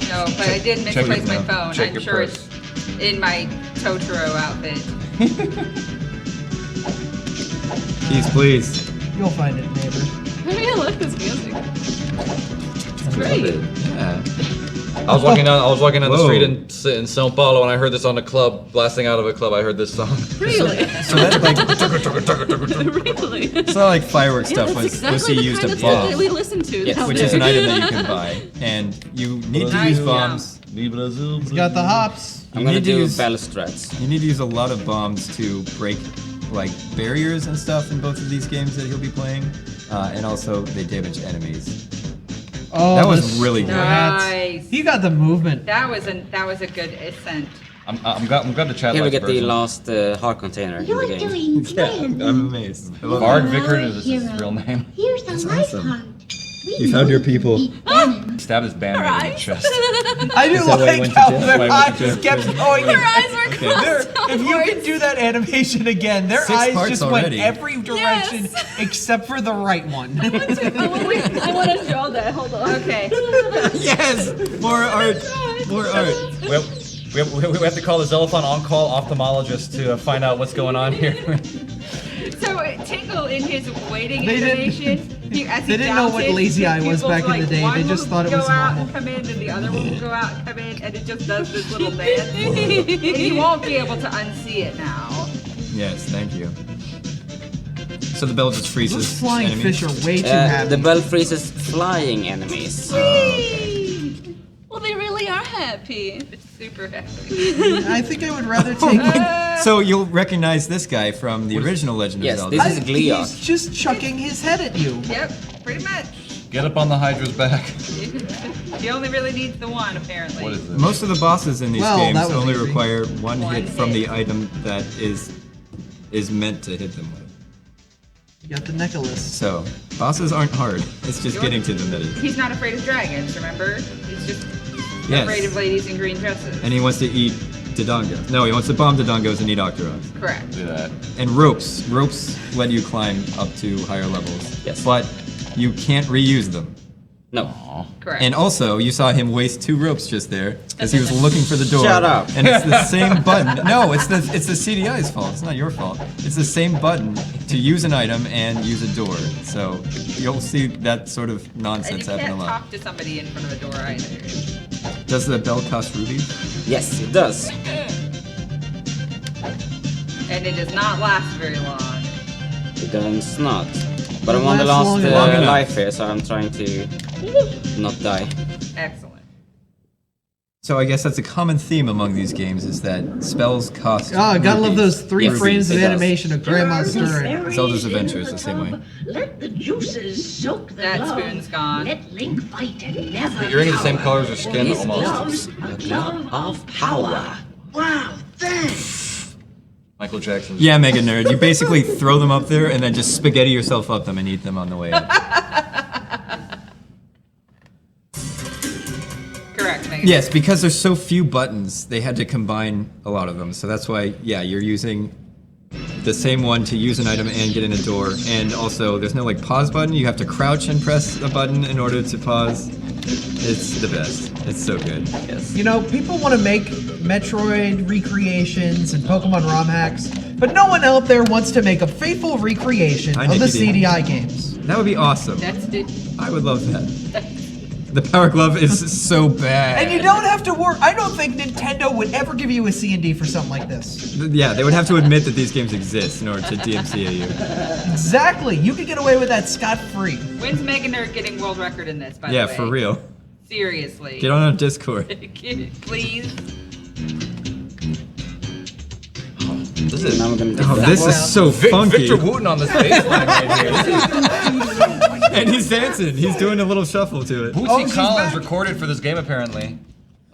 No, but I did check misplace your- my phone. check I'm your sure purse. it's in my Totoro outfit. Keys, please. You'll find it, neighbor. I mean, I like this music. It's great. Yeah. I was walking down the Whoa. street in Sao Paulo, and I heard this on a club, blasting out of a club. I heard this song. Really? So that like, Really? it's not like fireworks Yeah, stuff. that's Was he exactly the used kind a of stuff bomb, that we listen to which nowadays. is an item that you can buy, and you need to use bombs. He's got the hops. I'm gonna need to do use- bell strats. You need to use a lot of bombs to break like barriers and stuff in both of these games that he'll be playing, and also they damage enemies. Oh, That was the really good. Nice. He got the movement. That was a good ascent. I'm glad the chat Here we likes get the version. last heart container in the You're game. doing Yeah, great. I'm amazed. I love Bard it. Vickard is his real name. Here's the That's life awesome. hunt. You found your people. Stabbed his banner in the chest. I do Is that why you like went to how jail? their Why you went eyes to jail? kept going. Their eyes were Okay. closed. If you can do that animation again, their 6 eyes parts just already. went every direction Yes. except for the right one. I want to draw that. Hold on. Okay. Yes! More art! More art! We have to call the Zeldathon on-call ophthalmologist to find out what's going on here. So Tingle in his waiting They didn't- animation, as he they didn't know what bounces, lazy eye was pupils, back in the like, day. one They just will thought it go was out normal. and come in, and the other one will go out and come in, and it just does this little dance. And you won't be able to unsee it now. Yes, thank you. So the bell just freezes. Those flying enemies. fish are way too happy. The bell freezes flying enemies. Well, they really are happy. It's super happy. I think I would rather take. So you'll recognize this guy from the original Legend Yes, of Zelda. this is Gleeok. He's just chucking his head at you. Yep, pretty much. Get up on the Hydra's back. He only really needs the one, apparently. What is this? Most of the bosses in these Well, games that was only easy. require one One hit from hit. the item that is meant to hit them with. You got the necklace. So bosses aren't hard. It's just getting to them that is. He's not afraid of dragons, remember? He's just Yes. afraid of ladies in green dresses. And he wants to eat Dodongo. No, he wants to bomb Dodongos and eat Octorok. Correct. Do that. And ropes. Ropes let you climb up to higher levels. Yes. But you can't reuse them. No. Correct. And also, you saw him waste 2 ropes just there because he was looking for the door. Shut up. And it's the same button. No, it's the CDI's fault. It's not your fault. It's the same button to use an item and use a door. So you'll see that sort of And you nonsense happen a can't lot. talk to somebody in front of a door either. Does the bell cost rubies? Yes, it does. And it does not last very long. It does not. But I'm on the Lasts last long enough. life here, so I'm trying to not die. Excellent. So I guess that's a common theme among these games is that spells cost. Oh, gotta love those 3 Yes, frames of it does. animation of Grandma stirring. Zelda's Adventure is the same way. Let the juices soak the That glove. spoon's gone. Let Link fight and never You're in the same cower. colors as skin This almost. glove's a glove of power. Wow, thanks. Michael Jackson. Yeah, Mega Nerd. You basically throw them up there and then just spaghetti yourself up them and eat them on the way up. Correct, Megan. Yes, because there's so few buttons, they had to combine a lot of them. So that's why, yeah, you're using the same one to use an item and get in a door. And also, there's no like pause button. You have to crouch and press a button in order to pause. It's the best. It's so good. Yes. You know, people want to make Metroid recreations and Pokemon ROM hacks, but no one out there wants to make a faithful recreation I of the think you did. CDI games. That would be awesome. That's it. I would love that. The Power Glove is so bad. And you don't have to worry. I don't think Nintendo would ever give you a C&D for something like this. Yeah, they would have to admit that these games exist in order to DMCA you. Exactly. You could get away with that scot-free. When's Mega Nerd getting world record in this, by Yeah, the way? for real. Seriously. Get on our Discord. Please. This is, Now I'm gonna Oh, this is so funky. Victor Wooten on this baseline right here. And he's dancing. He's doing a little shuffle to it. Bootsy Collins recorded for this game apparently.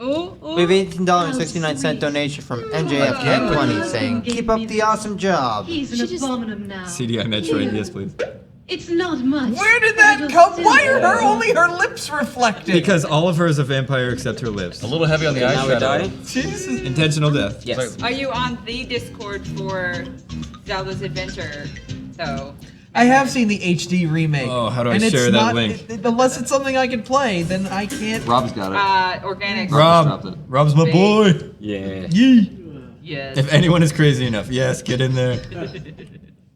Ooh, ooh. We have $18.69 donation from MJF20 saying, "Keep up the awesome job." He's an abominable now. CDI Metroid, yes please. It's not much. Where did that come? Why are only her lips reflected? Because all of her is a vampire except her lips. A little heavy on the Now we die. eyeshadow. Jesus. Intentional death. Yes. Are you on the Discord for Zelda's Adventure, though? I have seen the HD remake. Oh, how do I and it's share that not, link? Unless it's something I can play, then I can't. Rob's got it. Organic. Rob's my boy. Yeah. Yee. Yes. If anyone is crazy enough, yes, get in there.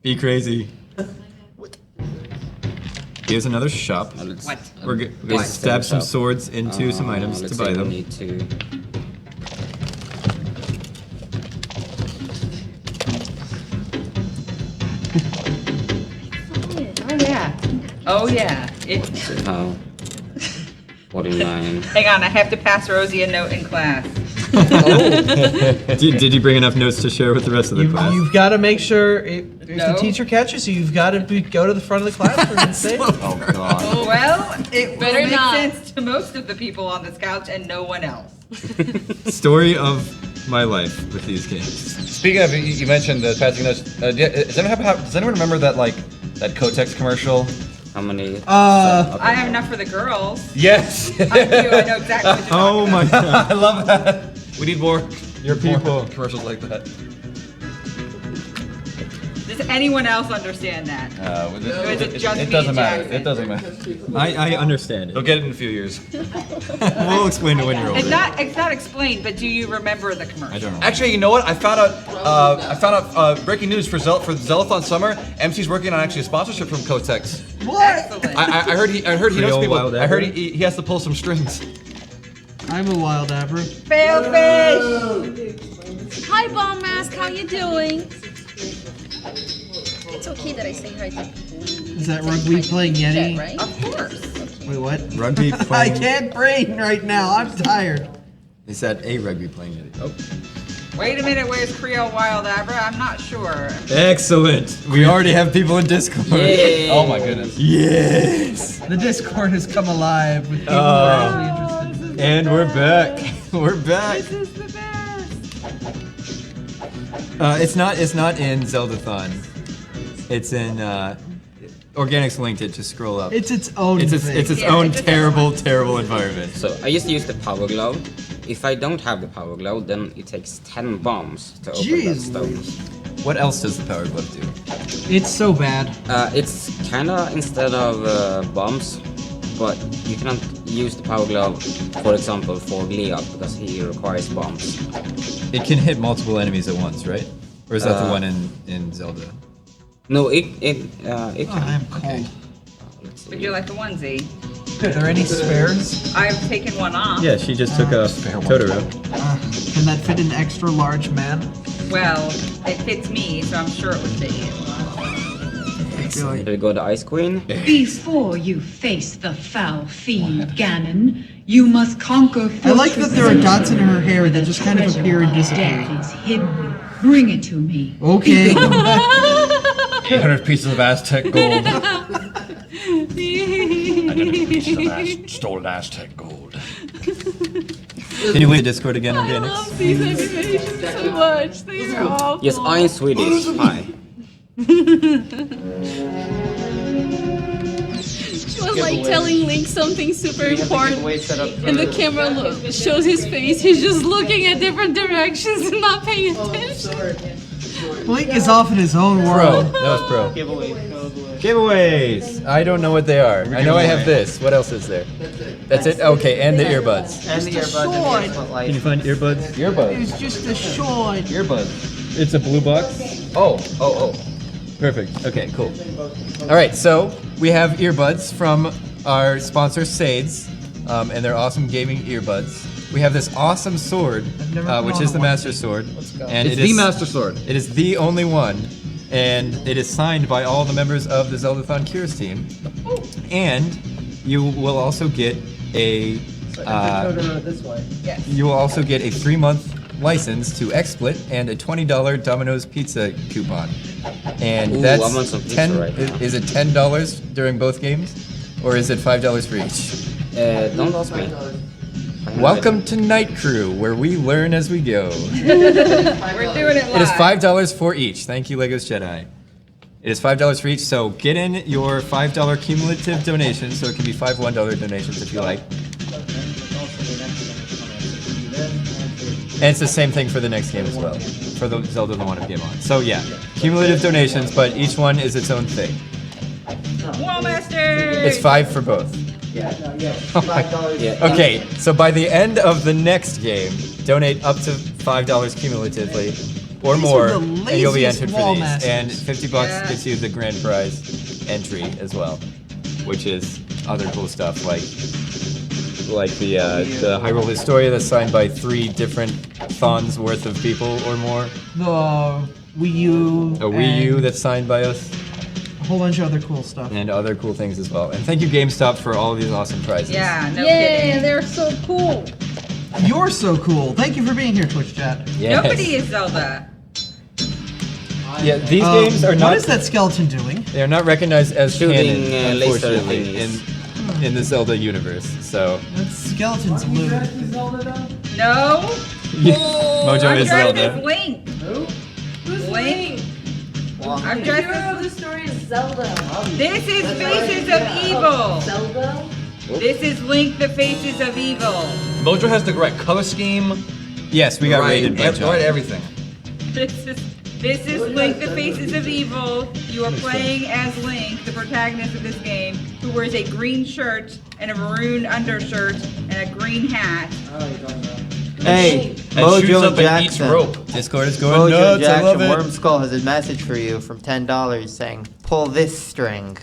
Be crazy. Here's another shop. What? We're going to stab some swords into some items to buy them. Need to. Oh yeah. Oh yeah. How? 49. Hang on, I have to pass Rosie a note in class. Did you bring enough notes to share with the rest of the class? You've got to make sure if No. the teacher catches you, you've got to go to the front of the classroom and say, Oh god. Well, it Better will make not. sense to most of the people on this couch and no one else. Story of my life with these games. Speaking of, you mentioned the passing notes. Does anyone remember that that Kotex commercial? How many? I have enough for the girls. Yes. I do. I know exactly what you're Oh my god. I love that. We need more. Your people. Commercials like that. Does anyone else understand that? Or is it just It me doesn't and matter. Jackson? It doesn't matter. I understand it. You'll get it in a few years. We'll explain it when you're older. It's not explained, but do you remember the commercial? I don't know. Actually, you know what? I found out. Breaking news for Zeldathon Summer. MC's working on actually a sponsorship from Kotex. Excellent. I heard he knows Creole people. Wild I heard Abra? he has to pull some strings. I'm a wild Abra. Fail fish. Hi, Bomb Mask. How you doing? It's okay that I say hi to people. Is that rugby playing Yeti? Right? Of course. Wait, what? Rugby I playing. can't brain right now. I'm tired. Is that a rugby playing Yeti? Oh. Wait a minute, where's Creole Wild Abra? I'm not sure. Excellent. We already have people in Discord. Yay. Oh my goodness. Yes. the Discord has come alive with people who are actually interested. And we're back. We're back. This is the best. It's not in Zeldathon. It's in Organics linked it. Just scroll up. It's its own It's thing. its Yeah, own it's its terrible, terrible environment. So I just use the power glove. If I don't have the power glove, then it takes 10 bombs to open that Jeez stone. What else does the power glove do? It's so bad. It's kinda instead of bombs, but you cannot use the power glove, for example, for Leon because he requires bombs. It can hit multiple enemies at once, right? Or is that the Uh, one in Zelda? No, it can. I'm cold. Would you like the onesie? Are there any spares? I've taken one off. Yeah, she just took a Totoro. Can that fit an extra large man? Well, it fits me, so I'm sure it would fit you. Here we go, the Ice Queen. Before you face the foul fiend Ganon, you must conquer. I like that there are dots in her hair that just kind of appear and disappear. Death is hidden. Bring it to me. Okay. 800 pieces of Aztec gold. Stolen Aztec gold. Can you leave the Discord again, I Organics? love these animations so much. They are awful. Yes, I'm Swedish. Hi. She was like telling Link something super important, and the camera shows his face. He's just looking at different directions and not paying attention. Link is off in his own Pro. world. That was pro. Giveaways. I don't know what they are. I know I have this. What else is there? That's it? Okay, and the earbuds. And the earbuds and the spotlight. Can you find earbuds? Earbuds. It's just a short. Earbuds. It's a blue box? Oh. Perfect. Okay, cool. All right, so we have earbuds from our sponsor, Sades, and they're awesome gaming earbuds. We have this awesome sword, which is the Master Sword. And It's the Master Sword. It is the only one, and it is signed by all the members of the Zeldathon Cures team. And you will also get a you will also get a 3-month license to XSplit and a $20 Domino's pizza coupon. And Ooh, that's I want some pizza 10. right now. Is it $10 during both games, or is it $5 for each? Don't ask me. Welcome to Night Crew, where we learn as we go. We're doing it live. It is $5 for each. Thank you, Legos Jedi. It is $5 for each, so get in your $5 cumulative donation, so it can be 5 $1 donations if you like. And it's the same thing for the next game as well, for the Zelda the One Up game on. So yeah, cumulative donations, but each one is its own thing. Wallmasters! It's 5 for both. $5. Okay, so by the end of the next game, donate up to $5 cumulatively or These more, are the and you'll be laziest entered for wall these. masters. And $50 gets you the grand prize entry as well. which is other cool stuff like the Hyrule Historia that's signed by 3 different thons worth of people or more. The Wii U. A Wii U that's signed by us. A whole bunch of other cool stuff. And other cool things as well. And thank you GameStop for all of these awesome prizes. Yeah, no Yay, kidding. they're so cool. You're so cool. Thank you for being here, Twitch chat. Yes. Nobody is Zelda. Yeah, these games are not. What is that skeleton doing? They are not recognized as Shooting, canon, laser unfortunately, in the Zelda universe. So. That skeleton's lewd. No. Mojo I'm is dressed Zelda. as Link. Who's Link? I'm The dressed hero as. of the story is Zelda. This is Faces of Evil. Zelda? This is Link, the Faces of Evil. Mojo has the right color scheme. Yes, we got rated by John. Right, everything. This is Link, the Faces of Evil. You are playing as Link, the protagonist of this game, who wears a green shirt and a maroon undershirt and a green hat. Hey, shoots Mojo up and eats Jackson. rope. Discord is going Mojo nuts. I love Jackson, it. Wormskull has a message for you from $10 saying, "Pull this string."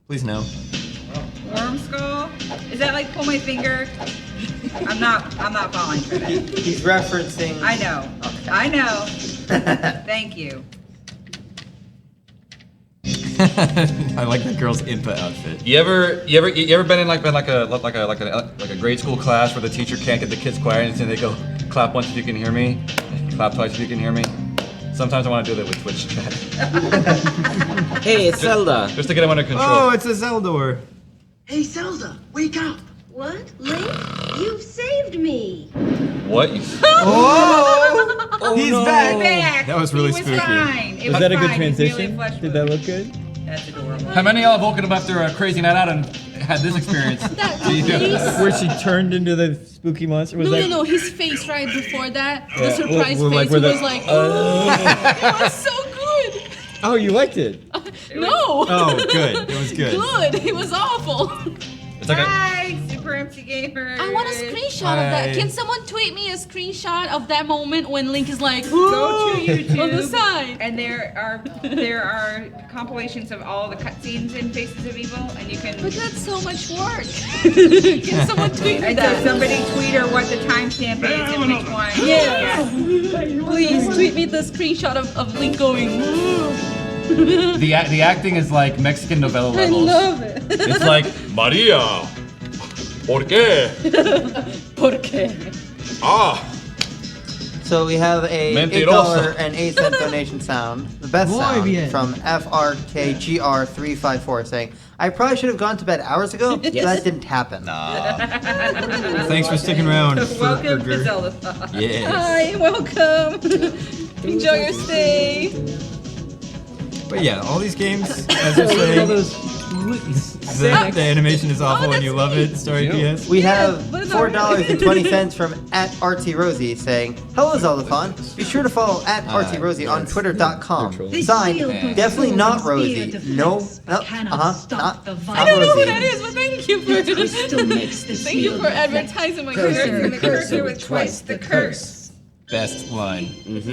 Please no. Wormskull? Is that like pull my finger? I'm not falling for that. He's referencing. I know. I know. Thank you. I like the girl's Impa outfit. You ever been in like a grade school class where the teacher can't get the kids quiet and they go clap once if you can hear me, clap twice if you can hear me. Sometimes I want to do that with Twitch chat. Hey, it's Zelda. Just to get them under control. Oh, it's a Zeldor. Hey, Zelda, wake up! What? Link? You've saved me. What? You... Oh! He's back. Back. That was really He spooky. Fine. It Was that a good fine. He's merely transition? flesh Did that look good? That's adorable. How many of y'all have woken up after a crazy night out and had this experience? That See, face. Where she turned into the spooky monster? Was that? No, his face right before that, Yeah, the surprise well, like face, where he the- was like, it was so good. Oh, you liked it? No. Oh, good. It was good. Good. It was awful. It's like a, Hi, Super MC Gamer. I want a screenshot of that. Hi. Can someone tweet me a screenshot of that moment when Link is like, Go to YouTube on the side? and there are compilations of all the cutscenes in Faces of Evil, and you can. But that's so much work. Can someone tweet me And so that? somebody tweet her what the timestamp is and which one. Yes. Please tweet me the screenshot of Link going. The acting is like Mexican novella I levels. love it. it's like Maria. ¿Por qué? ¿Por qué? Ah. So we have a Mentiroso. $8.08 donation sound, the best Muy sound, bien. from FRKGR354 saying, "I probably should have gone to bed hours ago, but that didn't happen." Thanks for sticking around. Welcome to Further. Zeldathon. Yes. Hi, welcome. Enjoy your stay. But yeah, all these games, as you're saying, the animation is awful and you love it. Story PS. We have but it's not $4.20 from @RTRosie saying, "Hello Zeldathon. Be sure to follow @RTRosie on Twitter.com. Signed, definitely not Rosie. No, not I don't know who that is, but thank you for Crystal makes this thank you field for of effect. advertising my Cursing character. the cursor with twice the curse. Best line.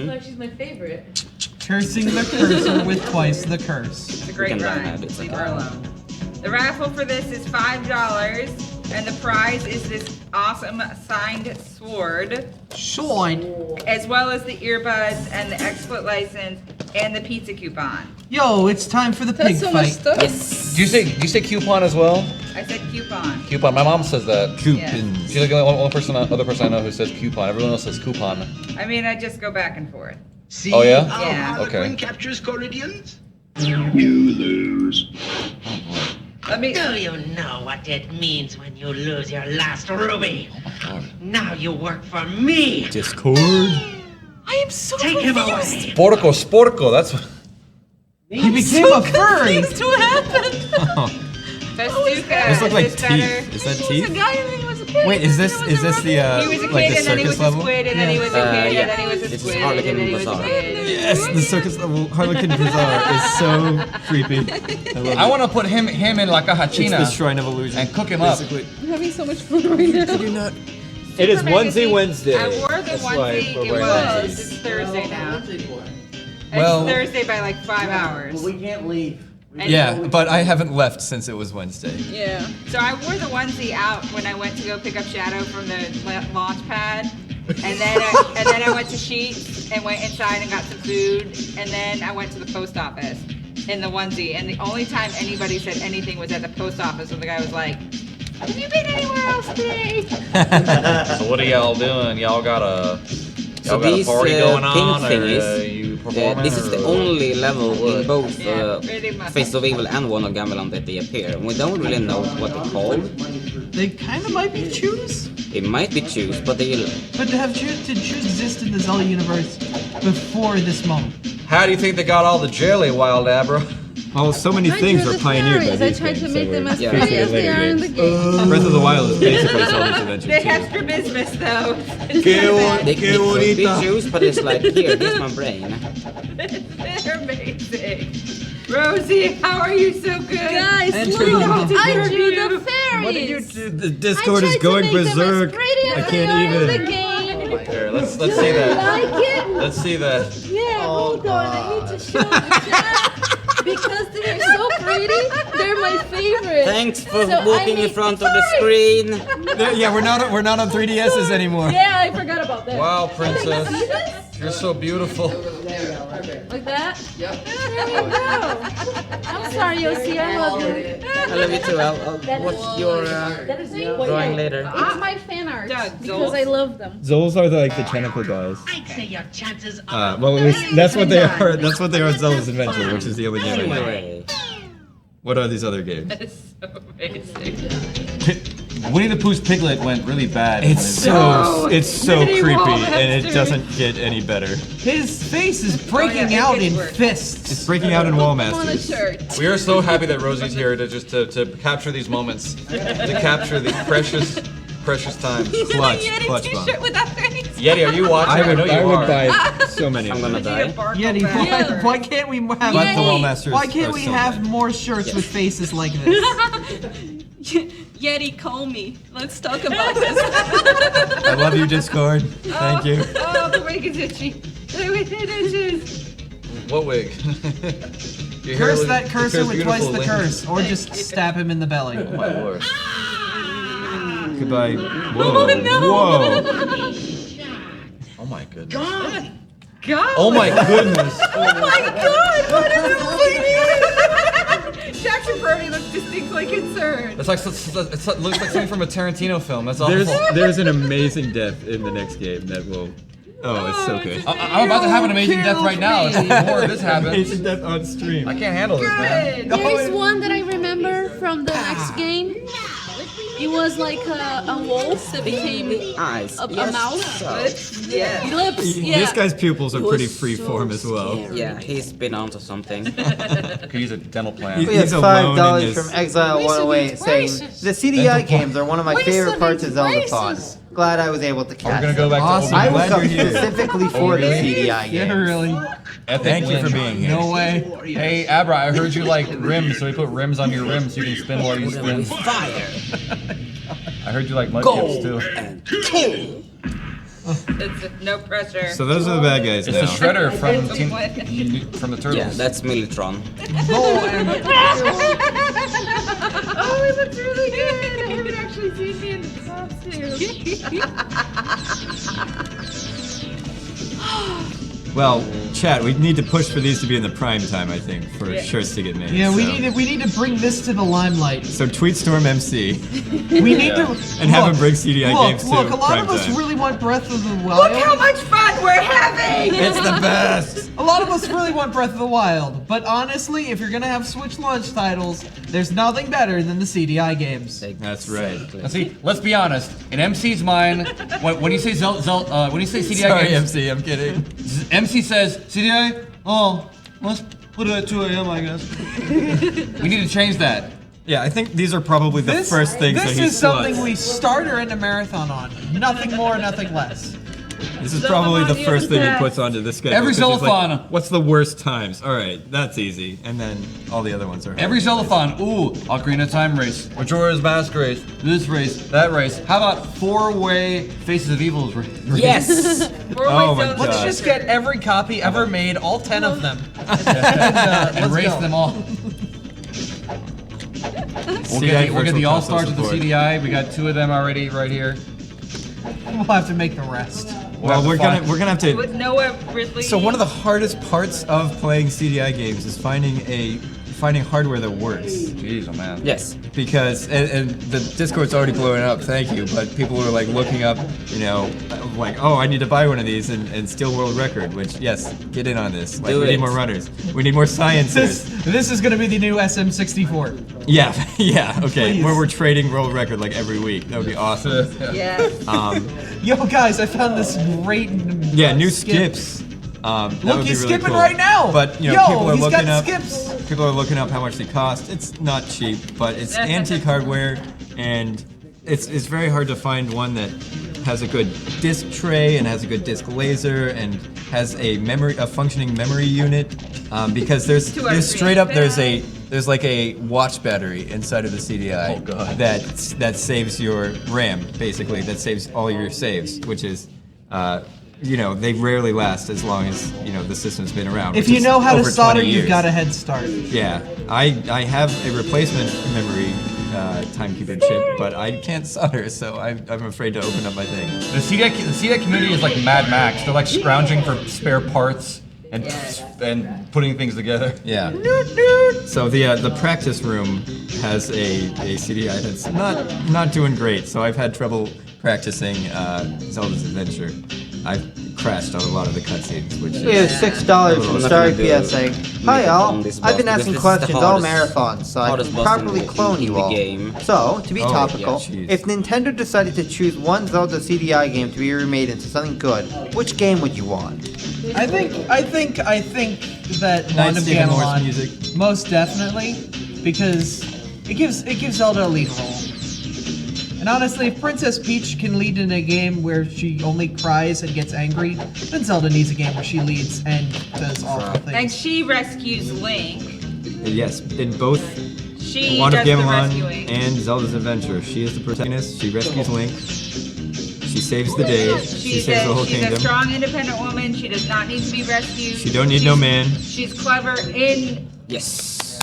Like she's my favorite. Cursing the cursor with twice the curse. It's a great can learn rhyme. habits Leave like her that. alone. The raffle for this is $5, and the prize is this awesome signed sword, Shine. as well as the earbuds and the XSplit license and the pizza coupon. Yo, it's time for the pig That's so much fight. stuff. Yes. Do you say coupon as well? I said coupon. Coupon. My mom says that. Coupons. She's like the only other person I know who says coupon. Everyone else says coupon. I mean, I just go back and forth. See Oh, yeah? how Yeah. Harlequin Okay. captures Corridians? You lose. Let me. Do you know what it means when you lose your last ruby? Now you work for me. Discord. I am so Take him confused. away. Sporco. That's. He became a furry. Things to happen. Festuca. Those look like is better. teeth. Is that He was a teeth? guy and then he was a kid. Wait, is this and then he was a the He was a kid, like the and then he was circus a level? squid, and then he was a kid, yeah. and then he was a It's squid, Harlequin and then he was a Bazaar. kid. Yes, the circus level Harlequin Bazaar is so creepy. I love I it. want to put him in La Caja It's China the Shrine of Illusion. and cook him up. Basically. I'm having so much fun right now. It is Super Onesie Magazine. Wednesday. I wore the That's why onesie. we're It wearing was. onesies. It's Thursday now. Well- It's Thursday by like 5 hours. we can't leave. And Yeah, but I haven't left since it was Wednesday. Yeah. So I wore the onesie out when I went to go pick up Shadow from the launch pad. And then I went to Sheetz and went inside and got some food. And then I went to the post office in the onesie. And the only time anybody said anything was at the post office when the guy was like, have you been anywhere else today? So what are y'all doing? Y'all got a So party these going pink on, or thingies, you performing? this is the or- only level in both pretty much. Face of Evil and One of Gamelon that they appear. And we don't really know what they're called. They kind of might be Chews, It might be Choose, but they but did Chews exist in the Zelda universe before this moment? How do you think they got all the jelly, Wild Abra? Oh, so many I things drew are the pioneered by fairies. I these tried to games, make so them we're as Yeah. pretty as they later are in the games. game. Breath of the Wild is basically Zelda's Adventure They 2. have strabismus though. they could be Choose, but it's like, here, here's my brain. They're amazing. Rosie, how are you so good? Guys, Enter look! the- I drew the fairies! What did you do? The Discord is I tried to going make them as berserk. pretty as I they can't are in the even. game. Here, let's Do see you that. like it? Let's see that. Yeah, hold on. I need to show the chat. Because they're so pretty, they're my favorite. Thanks for So I walking in need- front of the Sorry. screen. Yeah, we're not on 3DSs anymore. Yeah, I forgot about that. Wow, See princess, this? you're so beautiful. Like that? Yep. There we go. I'm sorry, Yossi. I love you. I love you too. I'll watch your drawing later. It's my fan art Doug, because I love them. Zols are like the tentacle guys. I'd say your chances are. Well, at least that's what they are. That's what they are in Zelda's Adventure, which is the only game I know. Anyway, What are these other games? That is so amazing. Winnie the Pooh's Piglet went really bad. It's so Mini creepy, wall and it master. doesn't get any better. His face is breaking yeah, out it in works. fists. It's breaking out in Wall On a Masters. shirt. We are so happy that Rosie's here to capture these moments, to capture these precious times. Clutch, Yeti clutch t-shirt bomb. with that face. Yeti, are you watching? I know you I are. would buy so many I'm of gonna them. die. Yeti, why can't we have But the Wall Masters Why can't are we so have bad. more shirts with faces like this? Yeti, call me. Let's talk about this. I love you, Discord. Thank you. Oh, the wig is itchy. The wig is itchy. What wig? Your hair Curse looks- that your cursor hair's with twice beautiful, the Link. curse, or just stab him in the belly. Oh my lord. Goodbye. Whoa. Oh, no. Whoa. Oh my goodness. God. Oh my goodness. Oh my God! What is this? Jackson Brody looks distinctly concerned. It's like it looks like something from a Tarantino film. That's awful. There's an amazing death in the next game that will. Oh, it's so good. I'm about to have an amazing death right now. It's more of this happens. Amazing death on stream. I can't handle this, man. There's one that I remember from the next game. It was like a wolf that became Eyes. a mouse. Yeah. Lips, yeah. This guy's pupils are He pretty was free so form as well. Yeah, he's been onto something. Could use a dental plan. We He's have alone in $5 his- from Exile 108 saying the CDI games are one of my favorite parts of Zeldathon. Glad I was able to catch gonna go back to them. Obi-Wan. I would Glad come you're here. specifically for the CDI Yeah, games. really. Epic Thank you win. for being here. No way. Hey, Abra, I heard you like rims, so we put rims on your rims so you can spin while you spin. Fire! I heard you like mudkips too. It's no pressure. So those are the bad guys It's now. the shredder from It's from the Turtles. Yeah, that's Militron. Oh, it looks really good. I haven't actually seen me in the costume. Well, chat, we need to push for these to be in the prime time, I think, for Yeah. shirts to get made. Yeah, we so. need to bring this to the limelight. So tweet Storm MC We need to and have him bring CDI games to Look, a lot prime of us time. really want Breath of the Look how Wild. much fun we're having! It's the best. A lot of us really want Breath of the Wild, but honestly, if you're gonna have Switch launch titles, there's nothing better than the CDI games. That's right. Now see, let's be honest. In MC's mind, when you say when you say CDI Sorry, games, MC, I'm kidding. MC says CDI. Oh, let's put it at 2 a.m. I guess. We need to change that. Yeah, I think these are probably the first things that This he is something sluts. we start or end a marathon on. Nothing more, nothing less. This is probably the first thing he puts onto the schedule. Every 'cause he's like, Zeldathon. What's the worst times? All right, that's easy. And then all the other ones are. Every Zeldathon, ooh, Ocarina of Time race, Majora's Mask race, this race, that race. How about 4-way Faces of Evil race? Yes! Oh my Let's God. just get every copy ever made, all 10 of them. And race go. them all. We'll get the All Stars of the CDI. We got 2 of them already right here. We'll have to make the rest. Well, we're gonna have to. With Noah Ridley. So one of the hardest parts of playing CDI games is finding hardware that works. Jeez, oh man. Yes. Because and the Discord's already blowing up. Thank you, but people were like looking up, like, oh, I need to buy one of these and steal world record. Which yes, get in on this. Like, we need more runners. We need more sciencers. This is gonna be the new SM64. Yeah, yeah, okay. Please. Where we're trading world record like every week. That would be awesome. Yeah. Yo, guys, I found this great. New skips. That Look, would be he's really skipping cool. right now. But Yo, people are he's looking got up. skips. People are looking up how much they cost. It's not cheap, but it's antique hardware, and it's very hard to find one that has a good disc tray and has a good disc laser and has a functioning memory unit. Because there's straight up there's like a watch battery inside of the CDI that saves your RAM, basically, that saves all your saves, which is they rarely last as long as the system's been around. If you know how to solder, you've got a head start. Yeah, I have a replacement memory timekeeper chip, but I can't solder, so I'm afraid to open up my thing. The CDI community is like Mad Max. They're like scrounging for spare parts and putting things together. Yeah. So the practice room has a CDI that's not doing great. So I've had trouble practicing Zelda's Adventure. I've crashed on a lot of the cutscenes, which We have $6 from Star PSA. Hi y'all, I've been asking questions all marathons, so I can properly clone you all. So, to be topical, if Nintendo decided to choose one Zelda CDI game to be remade into something good, which game would you want? I think that Wand of Stephen Moore's Gamelon, music. most definitely, because it gives Zelda a lead role. And honestly, if Princess Peach can lead in a game where she only cries and gets angry, then Zelda needs a game where she leads and does awful things. And she rescues Link. Yes, in both She Wand of does the Gamelon rescuing. and Zelda's Adventure. She is the protagonist. She rescues Link. She saves the day. She saves the whole She's kingdom. a strong, independent woman. She does not need to be rescued. She don't need no man. She's clever in. Yes.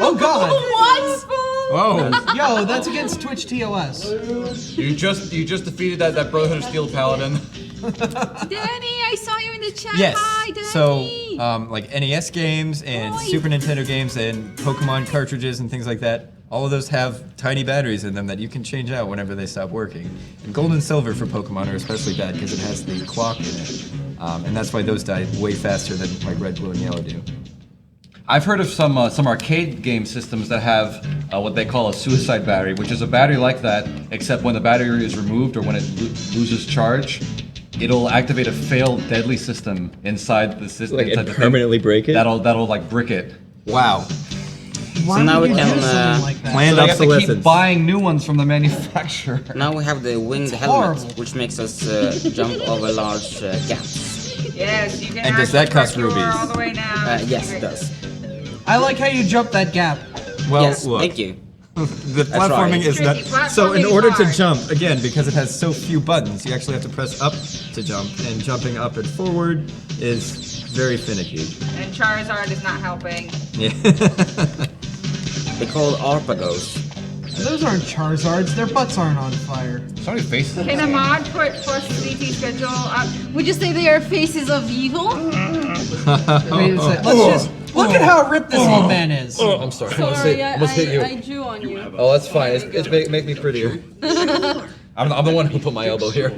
Oh God! What? Whoa! Yo, that's against Twitch TOS. You just defeated that Brotherhood of Steel Paladin. Danny, I saw you in the chat. Yes. Hi, Danny. So, like NES games and Super Nintendo games and Pokemon cartridges and things like that, all of those have tiny batteries in them that you can change out whenever they stop working. And gold and silver for Pokemon are especially bad because it has the clock in it. And that's why those die way faster than like red, blue, and yellow do. I've heard of some arcade game systems that have what they call a suicide battery, which is a battery like that, except when the battery is removed or when it loses charge, it'll activate a failed deadly system inside the system. Like it permanently break it? That'll like brick it. Wow. So now we can planned so they have to obsolescence. keep buying new ones from the manufacturer. Now we have the winged helmet, which makes us jump over large gaps. Yes, you can. And does that cost actually rubies? all the way now. Yes, it does. I like how you jumped that gap. Well, Yes, look. thank you. The That's platforming right. is not. Tricky. So in Platforming is order to hard. jump, again, because it has so few buttons, you actually have to press up to jump, and jumping up and forward is very finicky. And Charizard is not helping. Yeah. They're called Arpagos. Those aren't Charizards. Their butts aren't on fire. Somebody's face. Can a mod put plus CT schedule up? Would you say they are faces of evil? I mean, it's like, let's just look at how ripped this old man is. I'm sorry. Sorry, I drew on you. Oh, that's fine. It's make me prettier. I'm the one who put my elbow here.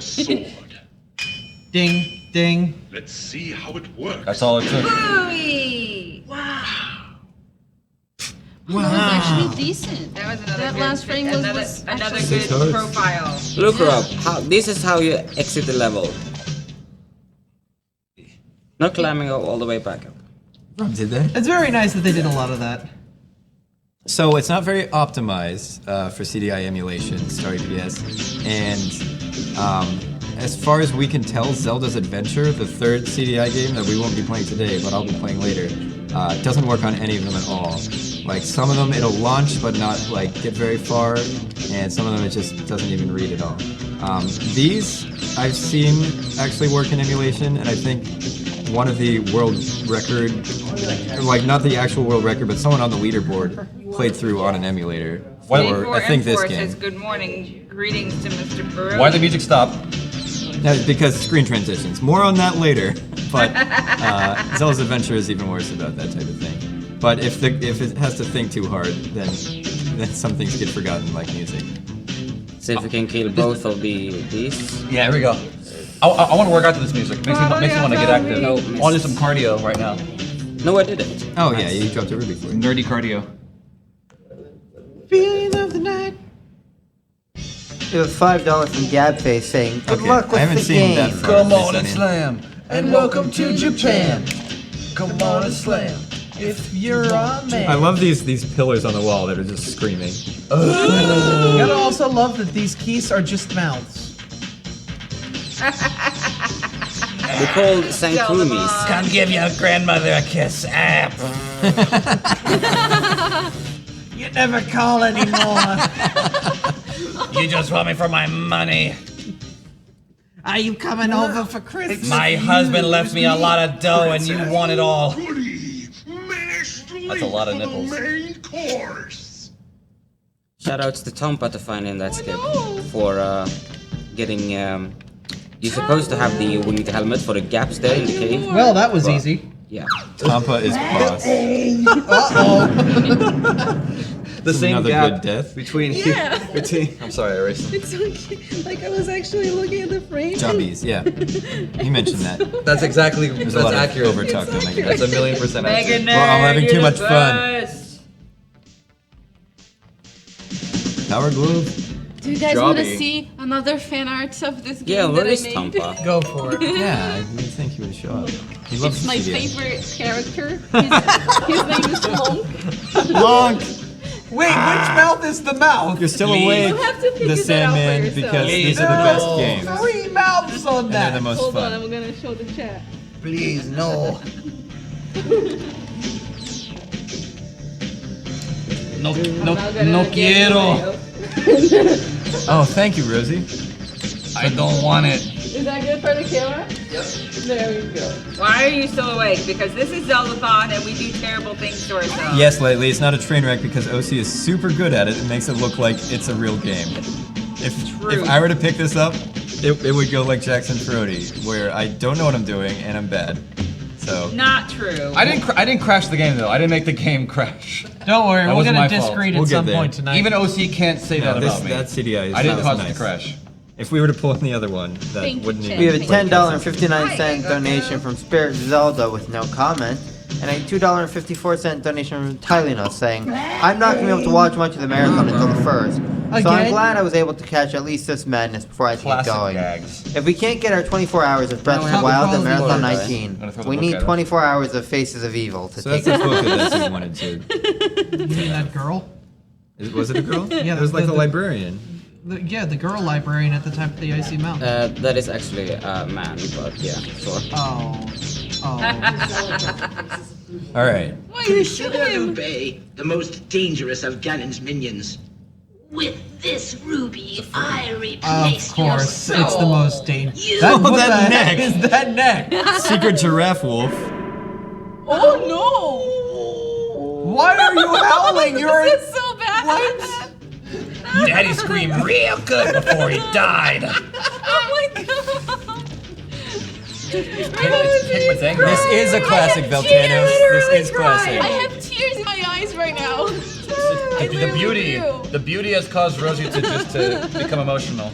Ding, ding. Let's see how it works. That's all it took. Ooh-wee. That was actually decent. That was another That good, last frame was another actually good profile. Look, Rob. This is how you exit the level. Not climbing all the way back up. Rob did that. It's very nice that they did a lot of that. So it's not very optimized for CDI emulation, Star EPS, and as far as we can tell, Zelda's Adventure, the third CDI game that we won't be playing today, but I'll be playing later, doesn't work on any of them at all. Like some of them it'll launch but not like get very far, and some of them it just doesn't even read at all. These I've seen actually work in emulation, and I think one of the world record, like not the actual world record, but someone on the leaderboard played through on an emulator for I think this game. Says good morning, greetings to Mr. Burrow. Why the music stop? No, because screen transitions. More on that later. But Zelda's Adventure is even worse about that type of thing. But if it has to think too hard, then some things get forgotten, like music. See if we can kill both of these. Yeah, here we go. I want to work out to this music. Makes me want to get active. No, I want to do some cardio right now. No, I didn't. Oh yeah, you dropped a ruby for it. Nerdy cardio. Feeling of the night. It was $5 from Gabface saying, "Good luck with I haven't the seen game." that far. Come on and slam, and welcome to Japan. Come on and slam. If you're a man. I love these pillars on the wall that are just screaming. You gotta also love that these keys are just mouths. They're called Sankumis. Come give your grandmother a kiss. You never call anymore. You just want me for my money. Are you coming over for Christmas? My husband left me a lot of dough and you want it all. That's a lot of nipples. Shoutouts to Tompa to finding that skip for getting. You're supposed to have the winged helmet for the gaps there in the cave. Well, that was easy. Yeah. Tompa is boss. The same Another gap good death. between. I'm sorry, I erased them. It's okay. Like I was actually looking at the frame. Jumbies, yeah. You mentioned that. That's exactly. There's That's a lot accurate. of overtalk there, Megan. That's 1,000,000% accurate. Well, I'm having too much fun. Power glove. Do you guys want to Jobby. see another fan art of this game Yeah, that where I is made? Tompa? Go for it. Yeah, I didn't think he would show up. He loves It's my the CDI. favorite character. His name is Monk. Monk! Wait, which mouth is the mouth? You're still You awake, have to figure the that out for Sandman, yourself. because these are the best games. 3 mouths on And they're that. the most Hold on, fun. I'm gonna show the chat. Please, no. No not gonna get quiero. Oh, thank you, Rosie. I don't want it. Is that good for the camera? Yep. There we go. Why are you still awake? Because this is Zeldathon and we do terrible things to ourselves. Yes, lately it's not a train wreck because OC is super good at it. It makes it look like it's a real game. If I were to pick this up, it would go like Jackson Frody, where I don't know what I'm doing and I'm bad. So Not true. I didn't crash the game though. I didn't make the game crash. Don't worry, That we're wasn't gonna my fault. discreet We'll at get some there. point tonight. Even OC can't say no, that about me. that CDI is I didn't that cause was it nice. to crash. If we were to pull in the other one, that Thank you, wouldn't Chen. We have a even $10.59 donation from Spirit Zelda with no comment, and a $2.54 donation from Tylenol saying, "I'm not going to be able to watch much of the marathon until the 1st, so I'm Again? glad I was able to catch at least this madness before I get Classic going. gags. If we can't get our 24 hours of Breath of the No, Wild at no, Marathon no, no. 19, Wanna throw the we book need at us? 24 hours of Faces of Evil to So take that's the it. book that you wanted to. You mean that girl? Was it a girl? Yeah, it was like the- a librarian. The girl librarian at the top of the icy mountain. That is actually a man, but yeah, sure. All right. Why are you Consider shooting? Lubei the most dangerous of Ganon's minions. With this ruby, I Of replace your course, soul. it's the most dangerous. You- That, Oh, what that the neck. heck is that neck? Secret giraffe wolf. Oh Why are you howling? no! You're This is so bad. Daddy screamed real good before he died. Oh my god! This is a classic, Veltanos. This is classic. I have tears in my eyes right now. The beauty has caused Rosie to become emotional.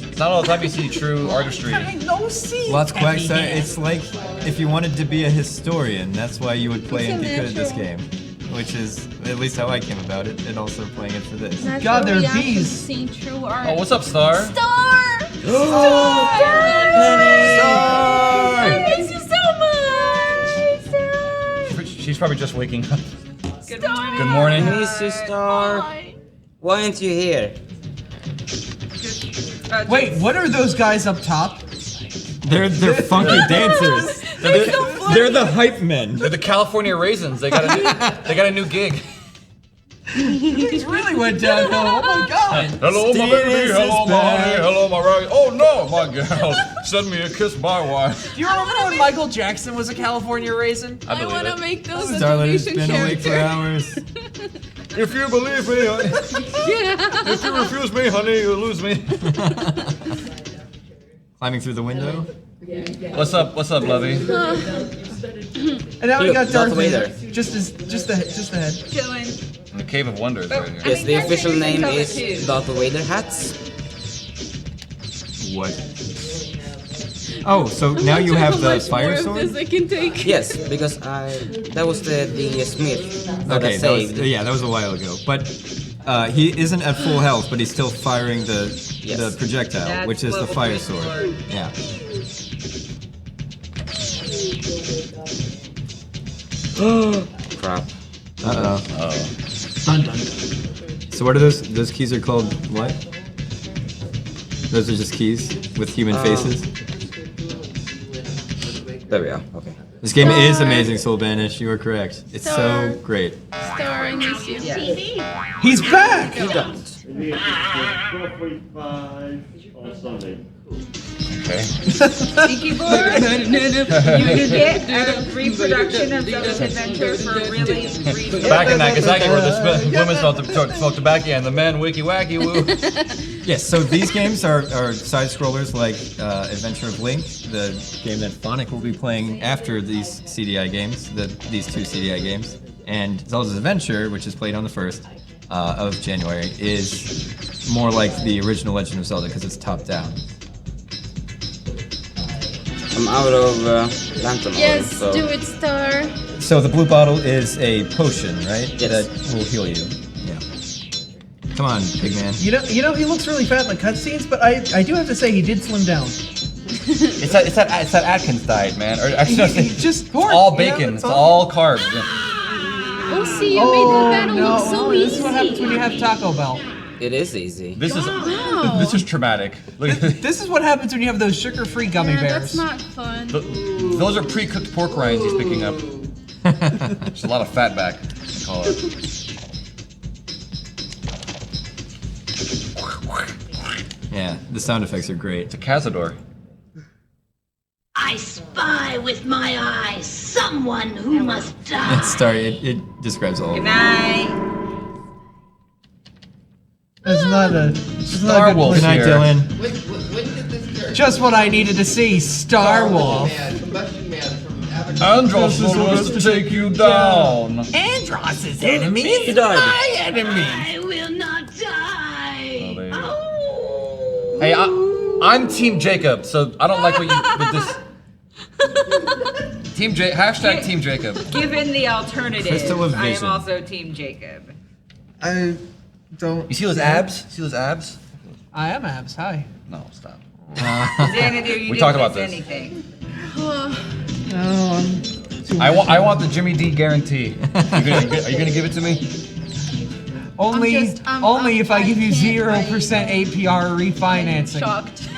It's not all the time you see true artistry. No see. Lots Quacksire. It's like if you wanted to be a historian, that's why you would play and be good at this game. Which is at least how I came about it, and also playing it for this. God, they're Reaction to bees. seeing true art. Oh, what's up, Star? Star! I miss you so much! She's probably just waking up. Good morning. Good morning. Miss you, Star. Why aren't you here? Wait, what are those guys up top? They're funky dancers. They're the hype men. They're the California Raisins. They got a new gig. Things really went downhill. Oh my god. Hello, my baby. Hello, my honey. Hello, my rag. Oh no, my gal. Send me a kiss, my wife. Do you remember when Michael Jackson was a California raisin? I want to make those Darling, it's animation been awake for characters. hours. If you believe me, honey. Yeah. If you refuse me, honey, you lose me. Climbing through the window. What's up, lovey? And now we Look, got Darth Darth Vader. Vader. Just the head. Chilling. The Cave of Wonders right here. Yes, the official name color is too. Darth Vader hats. What? Oh, so now you have the fire More of sword? this I can take. Yes, because that was the smith that I Okay, saved. that was a while ago. But he isn't at full health, but he's still firing the projectile, That's which is the what we're fire looking sword. for. Yeah. Crap. Uh-oh. Dun dun dun. So what are those? Those keys are called what? Those are just keys with human faces? There we are. Okay. This game is amazing, Soul Banish. You are correct. It's so great. Star, I miss you. He's back! You don't. 12:45 on Sunday. Okay. Tiki board. You get a reproduction of Zelda's Adventure for really reasonable. Back in Nagasaki where the women smoked tobacco and the men wiki wacky woo. Yes, so these games are side scrollers like Adventure of Link, the game that Phonic will be playing after these CDI games, these two CDI games. And Zelda's Adventure, which is played on the 1st of January, is more like the original Legend of Zelda because it's top down. I'm out of lantern oil, Yes, so do it, Star. So the blue bottle is a potion, right? Yes. That will heal you. Yeah. Come on, big man. You know, he looks really fat in the cutscenes, but I do have to say he did slim down. It's that Atkins diet, man. Or actually, no, He just it's pork, all you know, bacon. it's It's all carbs. Oh, see, you made the battle look so this easy. is what happens when you have Taco Bell. it is easy. This is Wow. this is traumatic. Look at This is what happens when you have those sugar-free gummy Yeah, bears. that's not fun. those are pre-cooked pork rinds he's picking up. There's a lot of fat back. I call it. Yeah, the sound effects are great. It's a Cazador. I spy with my eyes someone who must die. Sorry, it describes all of Good it. night. It's not a Star Wolf Good night, here. Dylan. When did this character? Just what I needed to see, Star Wolf. Combustion Man from Avatar. Andros wants to take you down. Andros' enemies? He died. My enemies. I will not die. Oh. Hey, I'm Team Jacob, so I don't like what you with this. Hashtag Team Jacob. Given the alternative, Crystal of I am Vision. also Team Jacob. I don't. You see those abs? See those abs? I am abs. Hi. No, stop. Xanadu, you We didn't talked about miss this. anything. No, I'm too I want the Jimmy D guarantee. Are you gonna give it to me? Only if I give you 0% APR refinancing. Shocked.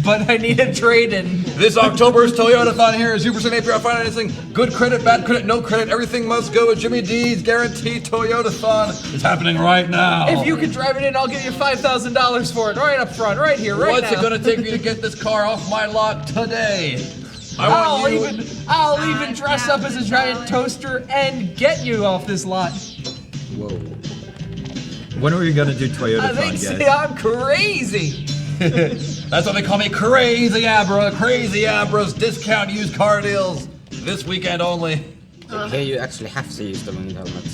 But I need a trade-in. This October's Toyotathon here is 0% APR financing. Good credit, bad credit, no credit. Everything must go with Jimmy D's guaranteed Toyotathon. It's happening right now. If you can drive it in, I'll give you $5,000 for it, right up front, right here, right What's now. it gonna take me to get this car off my lot today? I'll even dress up as a giant toaster and get you off this lot. Whoa. When are we gonna do Toyota They Fun, say guys? I'm crazy. That's why they call me Crazy Abra. Crazy Abra's discount used car deals this weekend only. Here you actually have to use the wind helmet.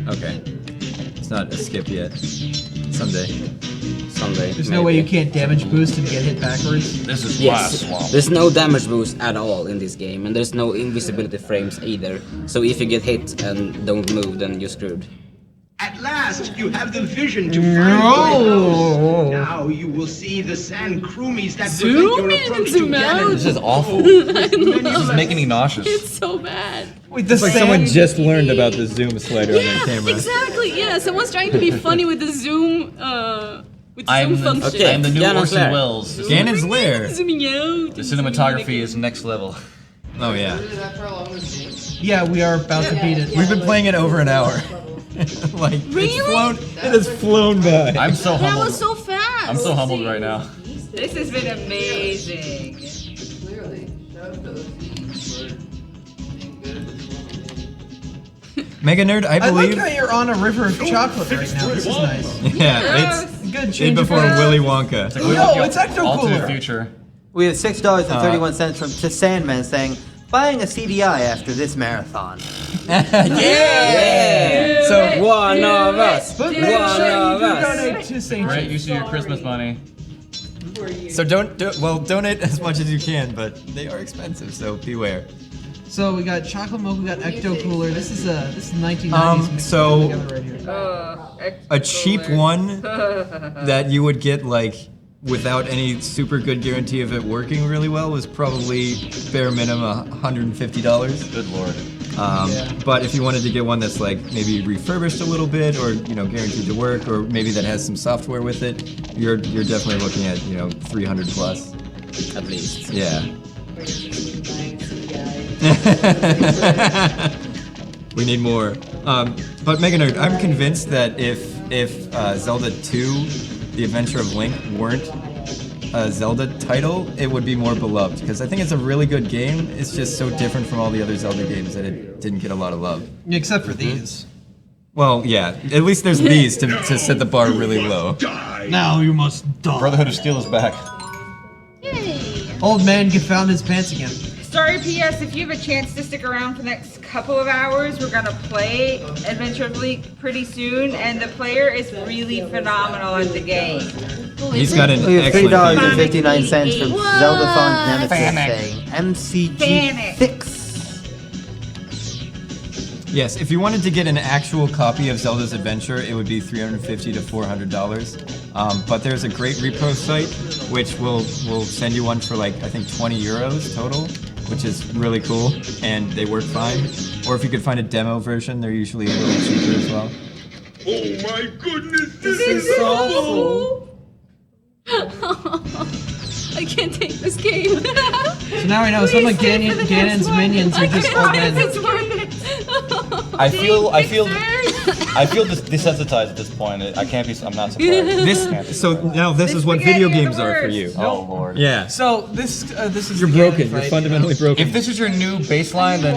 Okay. It's not a skip yet. Someday. There's no way you can't damage boost and get hit backwards. This is Yes, there's no damage boost at all in this game, and there's no invisibility frames either. So if you get hit and don't move, then you're screwed. At last, you have the vision to find my house. Now you will see the sand kroomies that Zoom prevent your in, approach zoom to out. Ganon. This is awful. This This is making me nauseous. It's so bad. Wait, It's like someone just learned about the zoom slider on their camera. Exactly. Yeah, someone's trying to be funny with the zoom. With the zoom function. I'm the new Ganon's Orson Lair. Welles. Ganon's Lair. Zooming out. The cinematography is next level. Oh yeah. Yeah, we are about to beat it. We've been playing it over an hour. Like Really? it's flown. It has flown by. I'm so That humbled. was so fast. I'm so humbled right now. This has been amazing. Clearly, shout out to OC for being good at this. Mega Nerd, I I believe. like how you're on a river of chocolate right now. This is nice. Yeah, it's Good in change of before pace. Willy Wonka. It's like Willy No, Wonka it's Ecto all to the Cooler. future. We have $6.31 from to Sandman saying, buying a CDI after this marathon. Yeah. So one of us. But One make sure you of do us. donate to St. Great Jude. use of your Christmas money. So donate as much as you can, but they are expensive, so beware. So we got chocolate milk, we got Ecto Cooler. This is 1990s. mixed So- together right here. A cheap one that you would get like without any super good guarantee of it working really well was probably bare minimum $150. Good lord. But if you wanted to get one that's like maybe refurbished a little bit, or guaranteed to work, or maybe that has some software with it, you're definitely looking at 300 plus At least. Yeah. We need more. But Mega Nerd, I'm convinced that if Zelda 2, The Adventure of Link, weren't a Zelda title, it would be more beloved. Because I think it's a really good game. It's just so different from all the other Zelda games that it didn't get a lot of love. Except for these. Well, yeah. At least there's these to set the bar really low. Now you must die. Brotherhood of Steel is back. Old man found his pants again. Sorry, P.S. If you have a chance to stick around for the next couple of hours, we're gonna play Adventure of Link pretty soon, and the player is really phenomenal at the game. He's got an We have excellent game. $3.59 from What? Zeldathon Nemesis Fanic. saying MCG Fanic. fix. Yes, if you wanted to get an actual copy of Zelda's Adventure, it would be $350 to $400. But there's a great repro site which will send you one for like I think 20 euros total, which is really cool, and they work fine. Or if you could find a demo version, they're usually a little cheaper as well. Oh my goodness, This is awful. I can't take this game. So now we know some of Ganon's minions are just old men. I feel desensitized at this point. I can't be. I'm not surprised. This is what video games are for you. Oh lord. Yeah. So this is You're the broken. Ganon You're fight, fundamentally broken. If this is your new baseline, then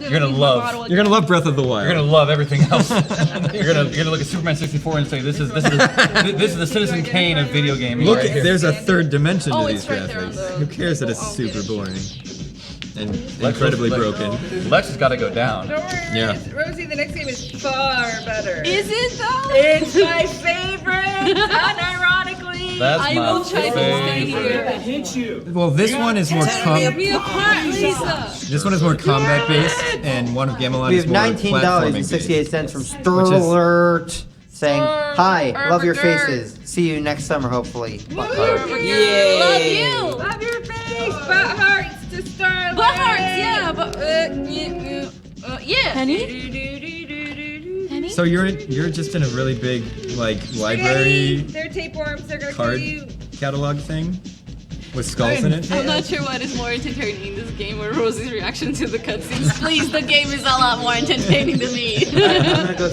you're gonna love. You're gonna love Breath of the Wild. You're gonna love everything else. you're gonna look at Superman 64 and say this is the Citizen Kane of video gaming. Look, right here. there's a third dimension to these right there on graphics. the- Who cares that it's super boring and Lex- incredibly Lex- broken? Lex has got to go down. Don't worry, Yeah. Rosie, the next game is far better. Is it though? It's my favorite, unironically. That's I my will try to stay favorite. here. Well, this one is more Tear me apart, Lisa. This one is more combat based, and one of Gamelon We is have more platforming based. $19.68 from Which is- Sterlert saying, "Hi, love your faces. See you next summer, hopefully." Love you. Love your face, butt hearts to Starlight. Butt hearts, yeah, but yeah. Penny? Penny? So you're just in a really big like library They're tapeworms. They're gonna kill card you. catalog thing with skulls in it. I'm not sure what is more entertaining, this game or Rosie's reaction to the cutscenes. Please, the game is a lot more entertaining to me.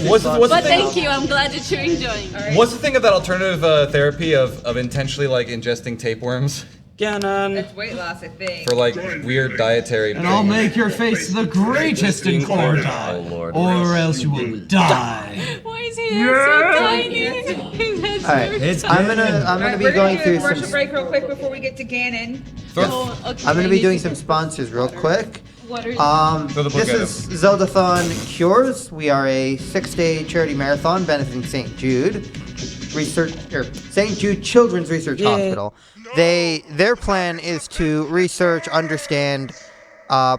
What's the But thing? thank you, I'm glad that you're enjoying. What's the thing of that alternative therapy of intentionally like ingesting tapeworms Ganon. It's weight loss, I think. for like weird dietary? And I'll make your face the greatest in Cordon, Oh lord. or else you will die. Why is he so tiny? That's All right, I'm gonna be going through commercial some. break real quick before we get to Ganon. Oh, okay, I'm gonna I be need doing to some go. sponsors real quick. What are Throw the book This at is Zeldathon Cures. We are a 6-day charity marathon benefiting St. Jude St. Jude Children's Research Hospital. Their plan is to research, understand,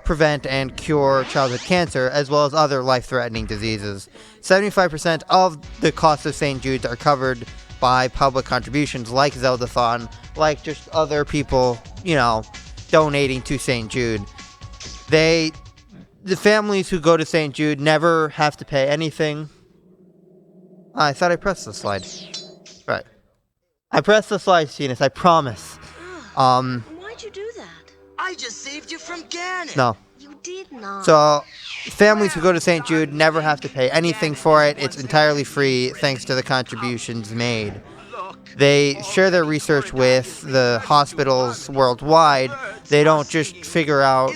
prevent, and cure childhood cancer, as well as other life-threatening diseases. 75% of the costs of St. Jude's are covered by public contributions, like Zeldathon, like just other people, donating to St. Jude. The families who go to St. Jude never have to pay anything. I thought I pressed the slide. Right. I pressed the slide, Venus, I promise. Why'd you do that? I just saved you from Ganon. No. You did not. So, families who go to St. Jude never have to pay anything for it. It's entirely free thanks to the contributions made. They share their research with the hospitals worldwide. They don't just figure out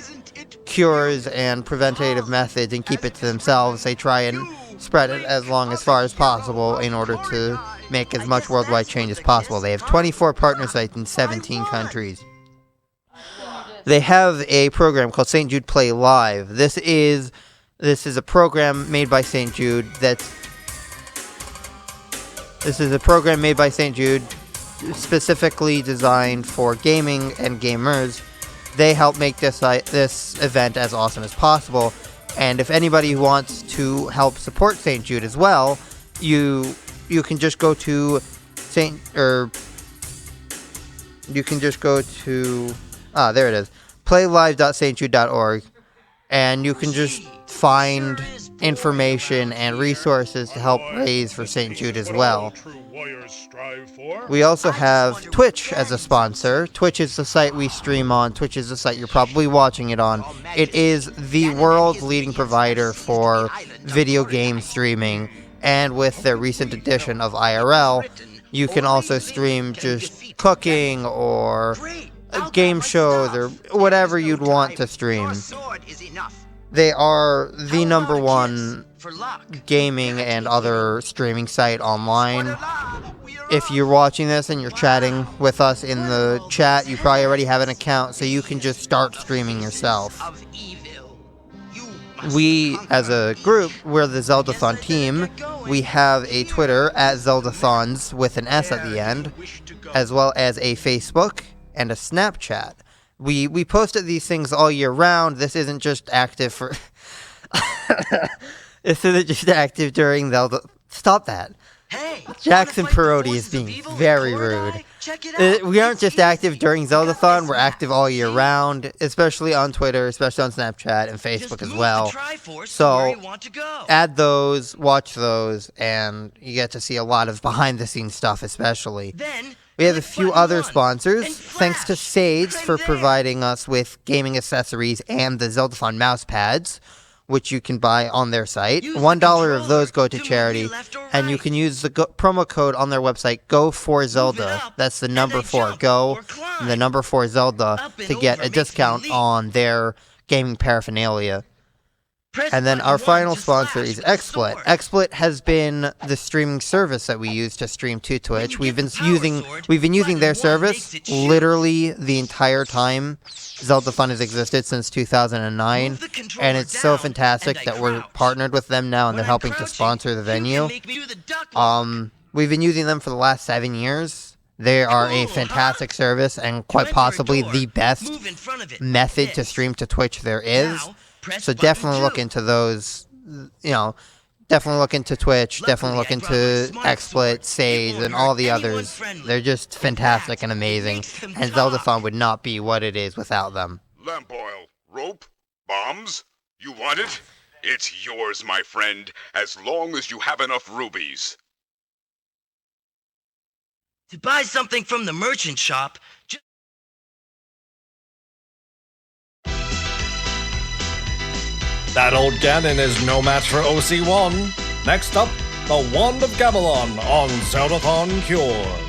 cures and preventative methods and keep it to themselves. They try and spread it as far as possible in order to make as much worldwide change as possible. They have 24 partner sites in 17 countries. They have a program called St. Jude Play Live. This is a program made by St. Jude specifically designed for gaming and gamers. They help make this event as awesome as possible. And if anybody wants to help support St. Jude as well, you can just go to there it is, playlive.stjude.org, and you can just find information and resources to help raise for St. Jude as well. We also have Twitch as a sponsor. Twitch is the site we stream on. Twitch is the site you're probably watching it on. It is the world's leading provider for video game streaming, and with their recent addition of IRL, you can also stream just cooking or game shows or whatever you'd want to stream. They are the #1 gaming and other streaming site online. If you're watching this and you're chatting with us in the chat, you probably already have an account, so you can just start streaming yourself. We, as a group, we're the Zeldathon team. We have a Twitter at Zeldathons with an S at the end, as well as a Facebook and a Snapchat. We posted these things all year round. This isn't just active for... This isn't just active during Zelda... Stop that. Jackson Perotti is being very rude. We aren't just active during Zeldathon, we're active all year round, especially on Twitter, especially on Snapchat and Facebook as well. So, add those, watch those, and you get to see a lot of behind-the-scenes stuff especially. We have a few other sponsors. Thanks to Sage for providing us with gaming accessories and the Zeldathon mouse pads, which you can buy on their site. $1 of those go to charity, and you can use the promo code on their website, Go4Zelda. That's the number 4, Go, and the number 4 Zelda, to get a discount on their gaming paraphernalia. And then our final sponsor is XSplit. XSplit has been the streaming service that we use to stream to Twitch. We've been using their service literally the entire time Zeldathon has existed, since 2009, and it's so fantastic that we're partnered with them now and they're helping to sponsor the venue. We've been using them for the last 7 years. They are a fantastic service and quite possibly the best method to stream to Twitch there is. So definitely look into those, definitely look into Twitch, definitely look into XSplit, Sage, and all the others. They're just fantastic and amazing, and Zeldathon would not be what it is without them. Lamp oil, rope, bombs? You want it? It's yours, my friend, as long as you have enough rubies. To buy something from the merchant shop, That old Ganon is no match for OC1. Next up, the Wand of Gamelon on Zeldathon Cures.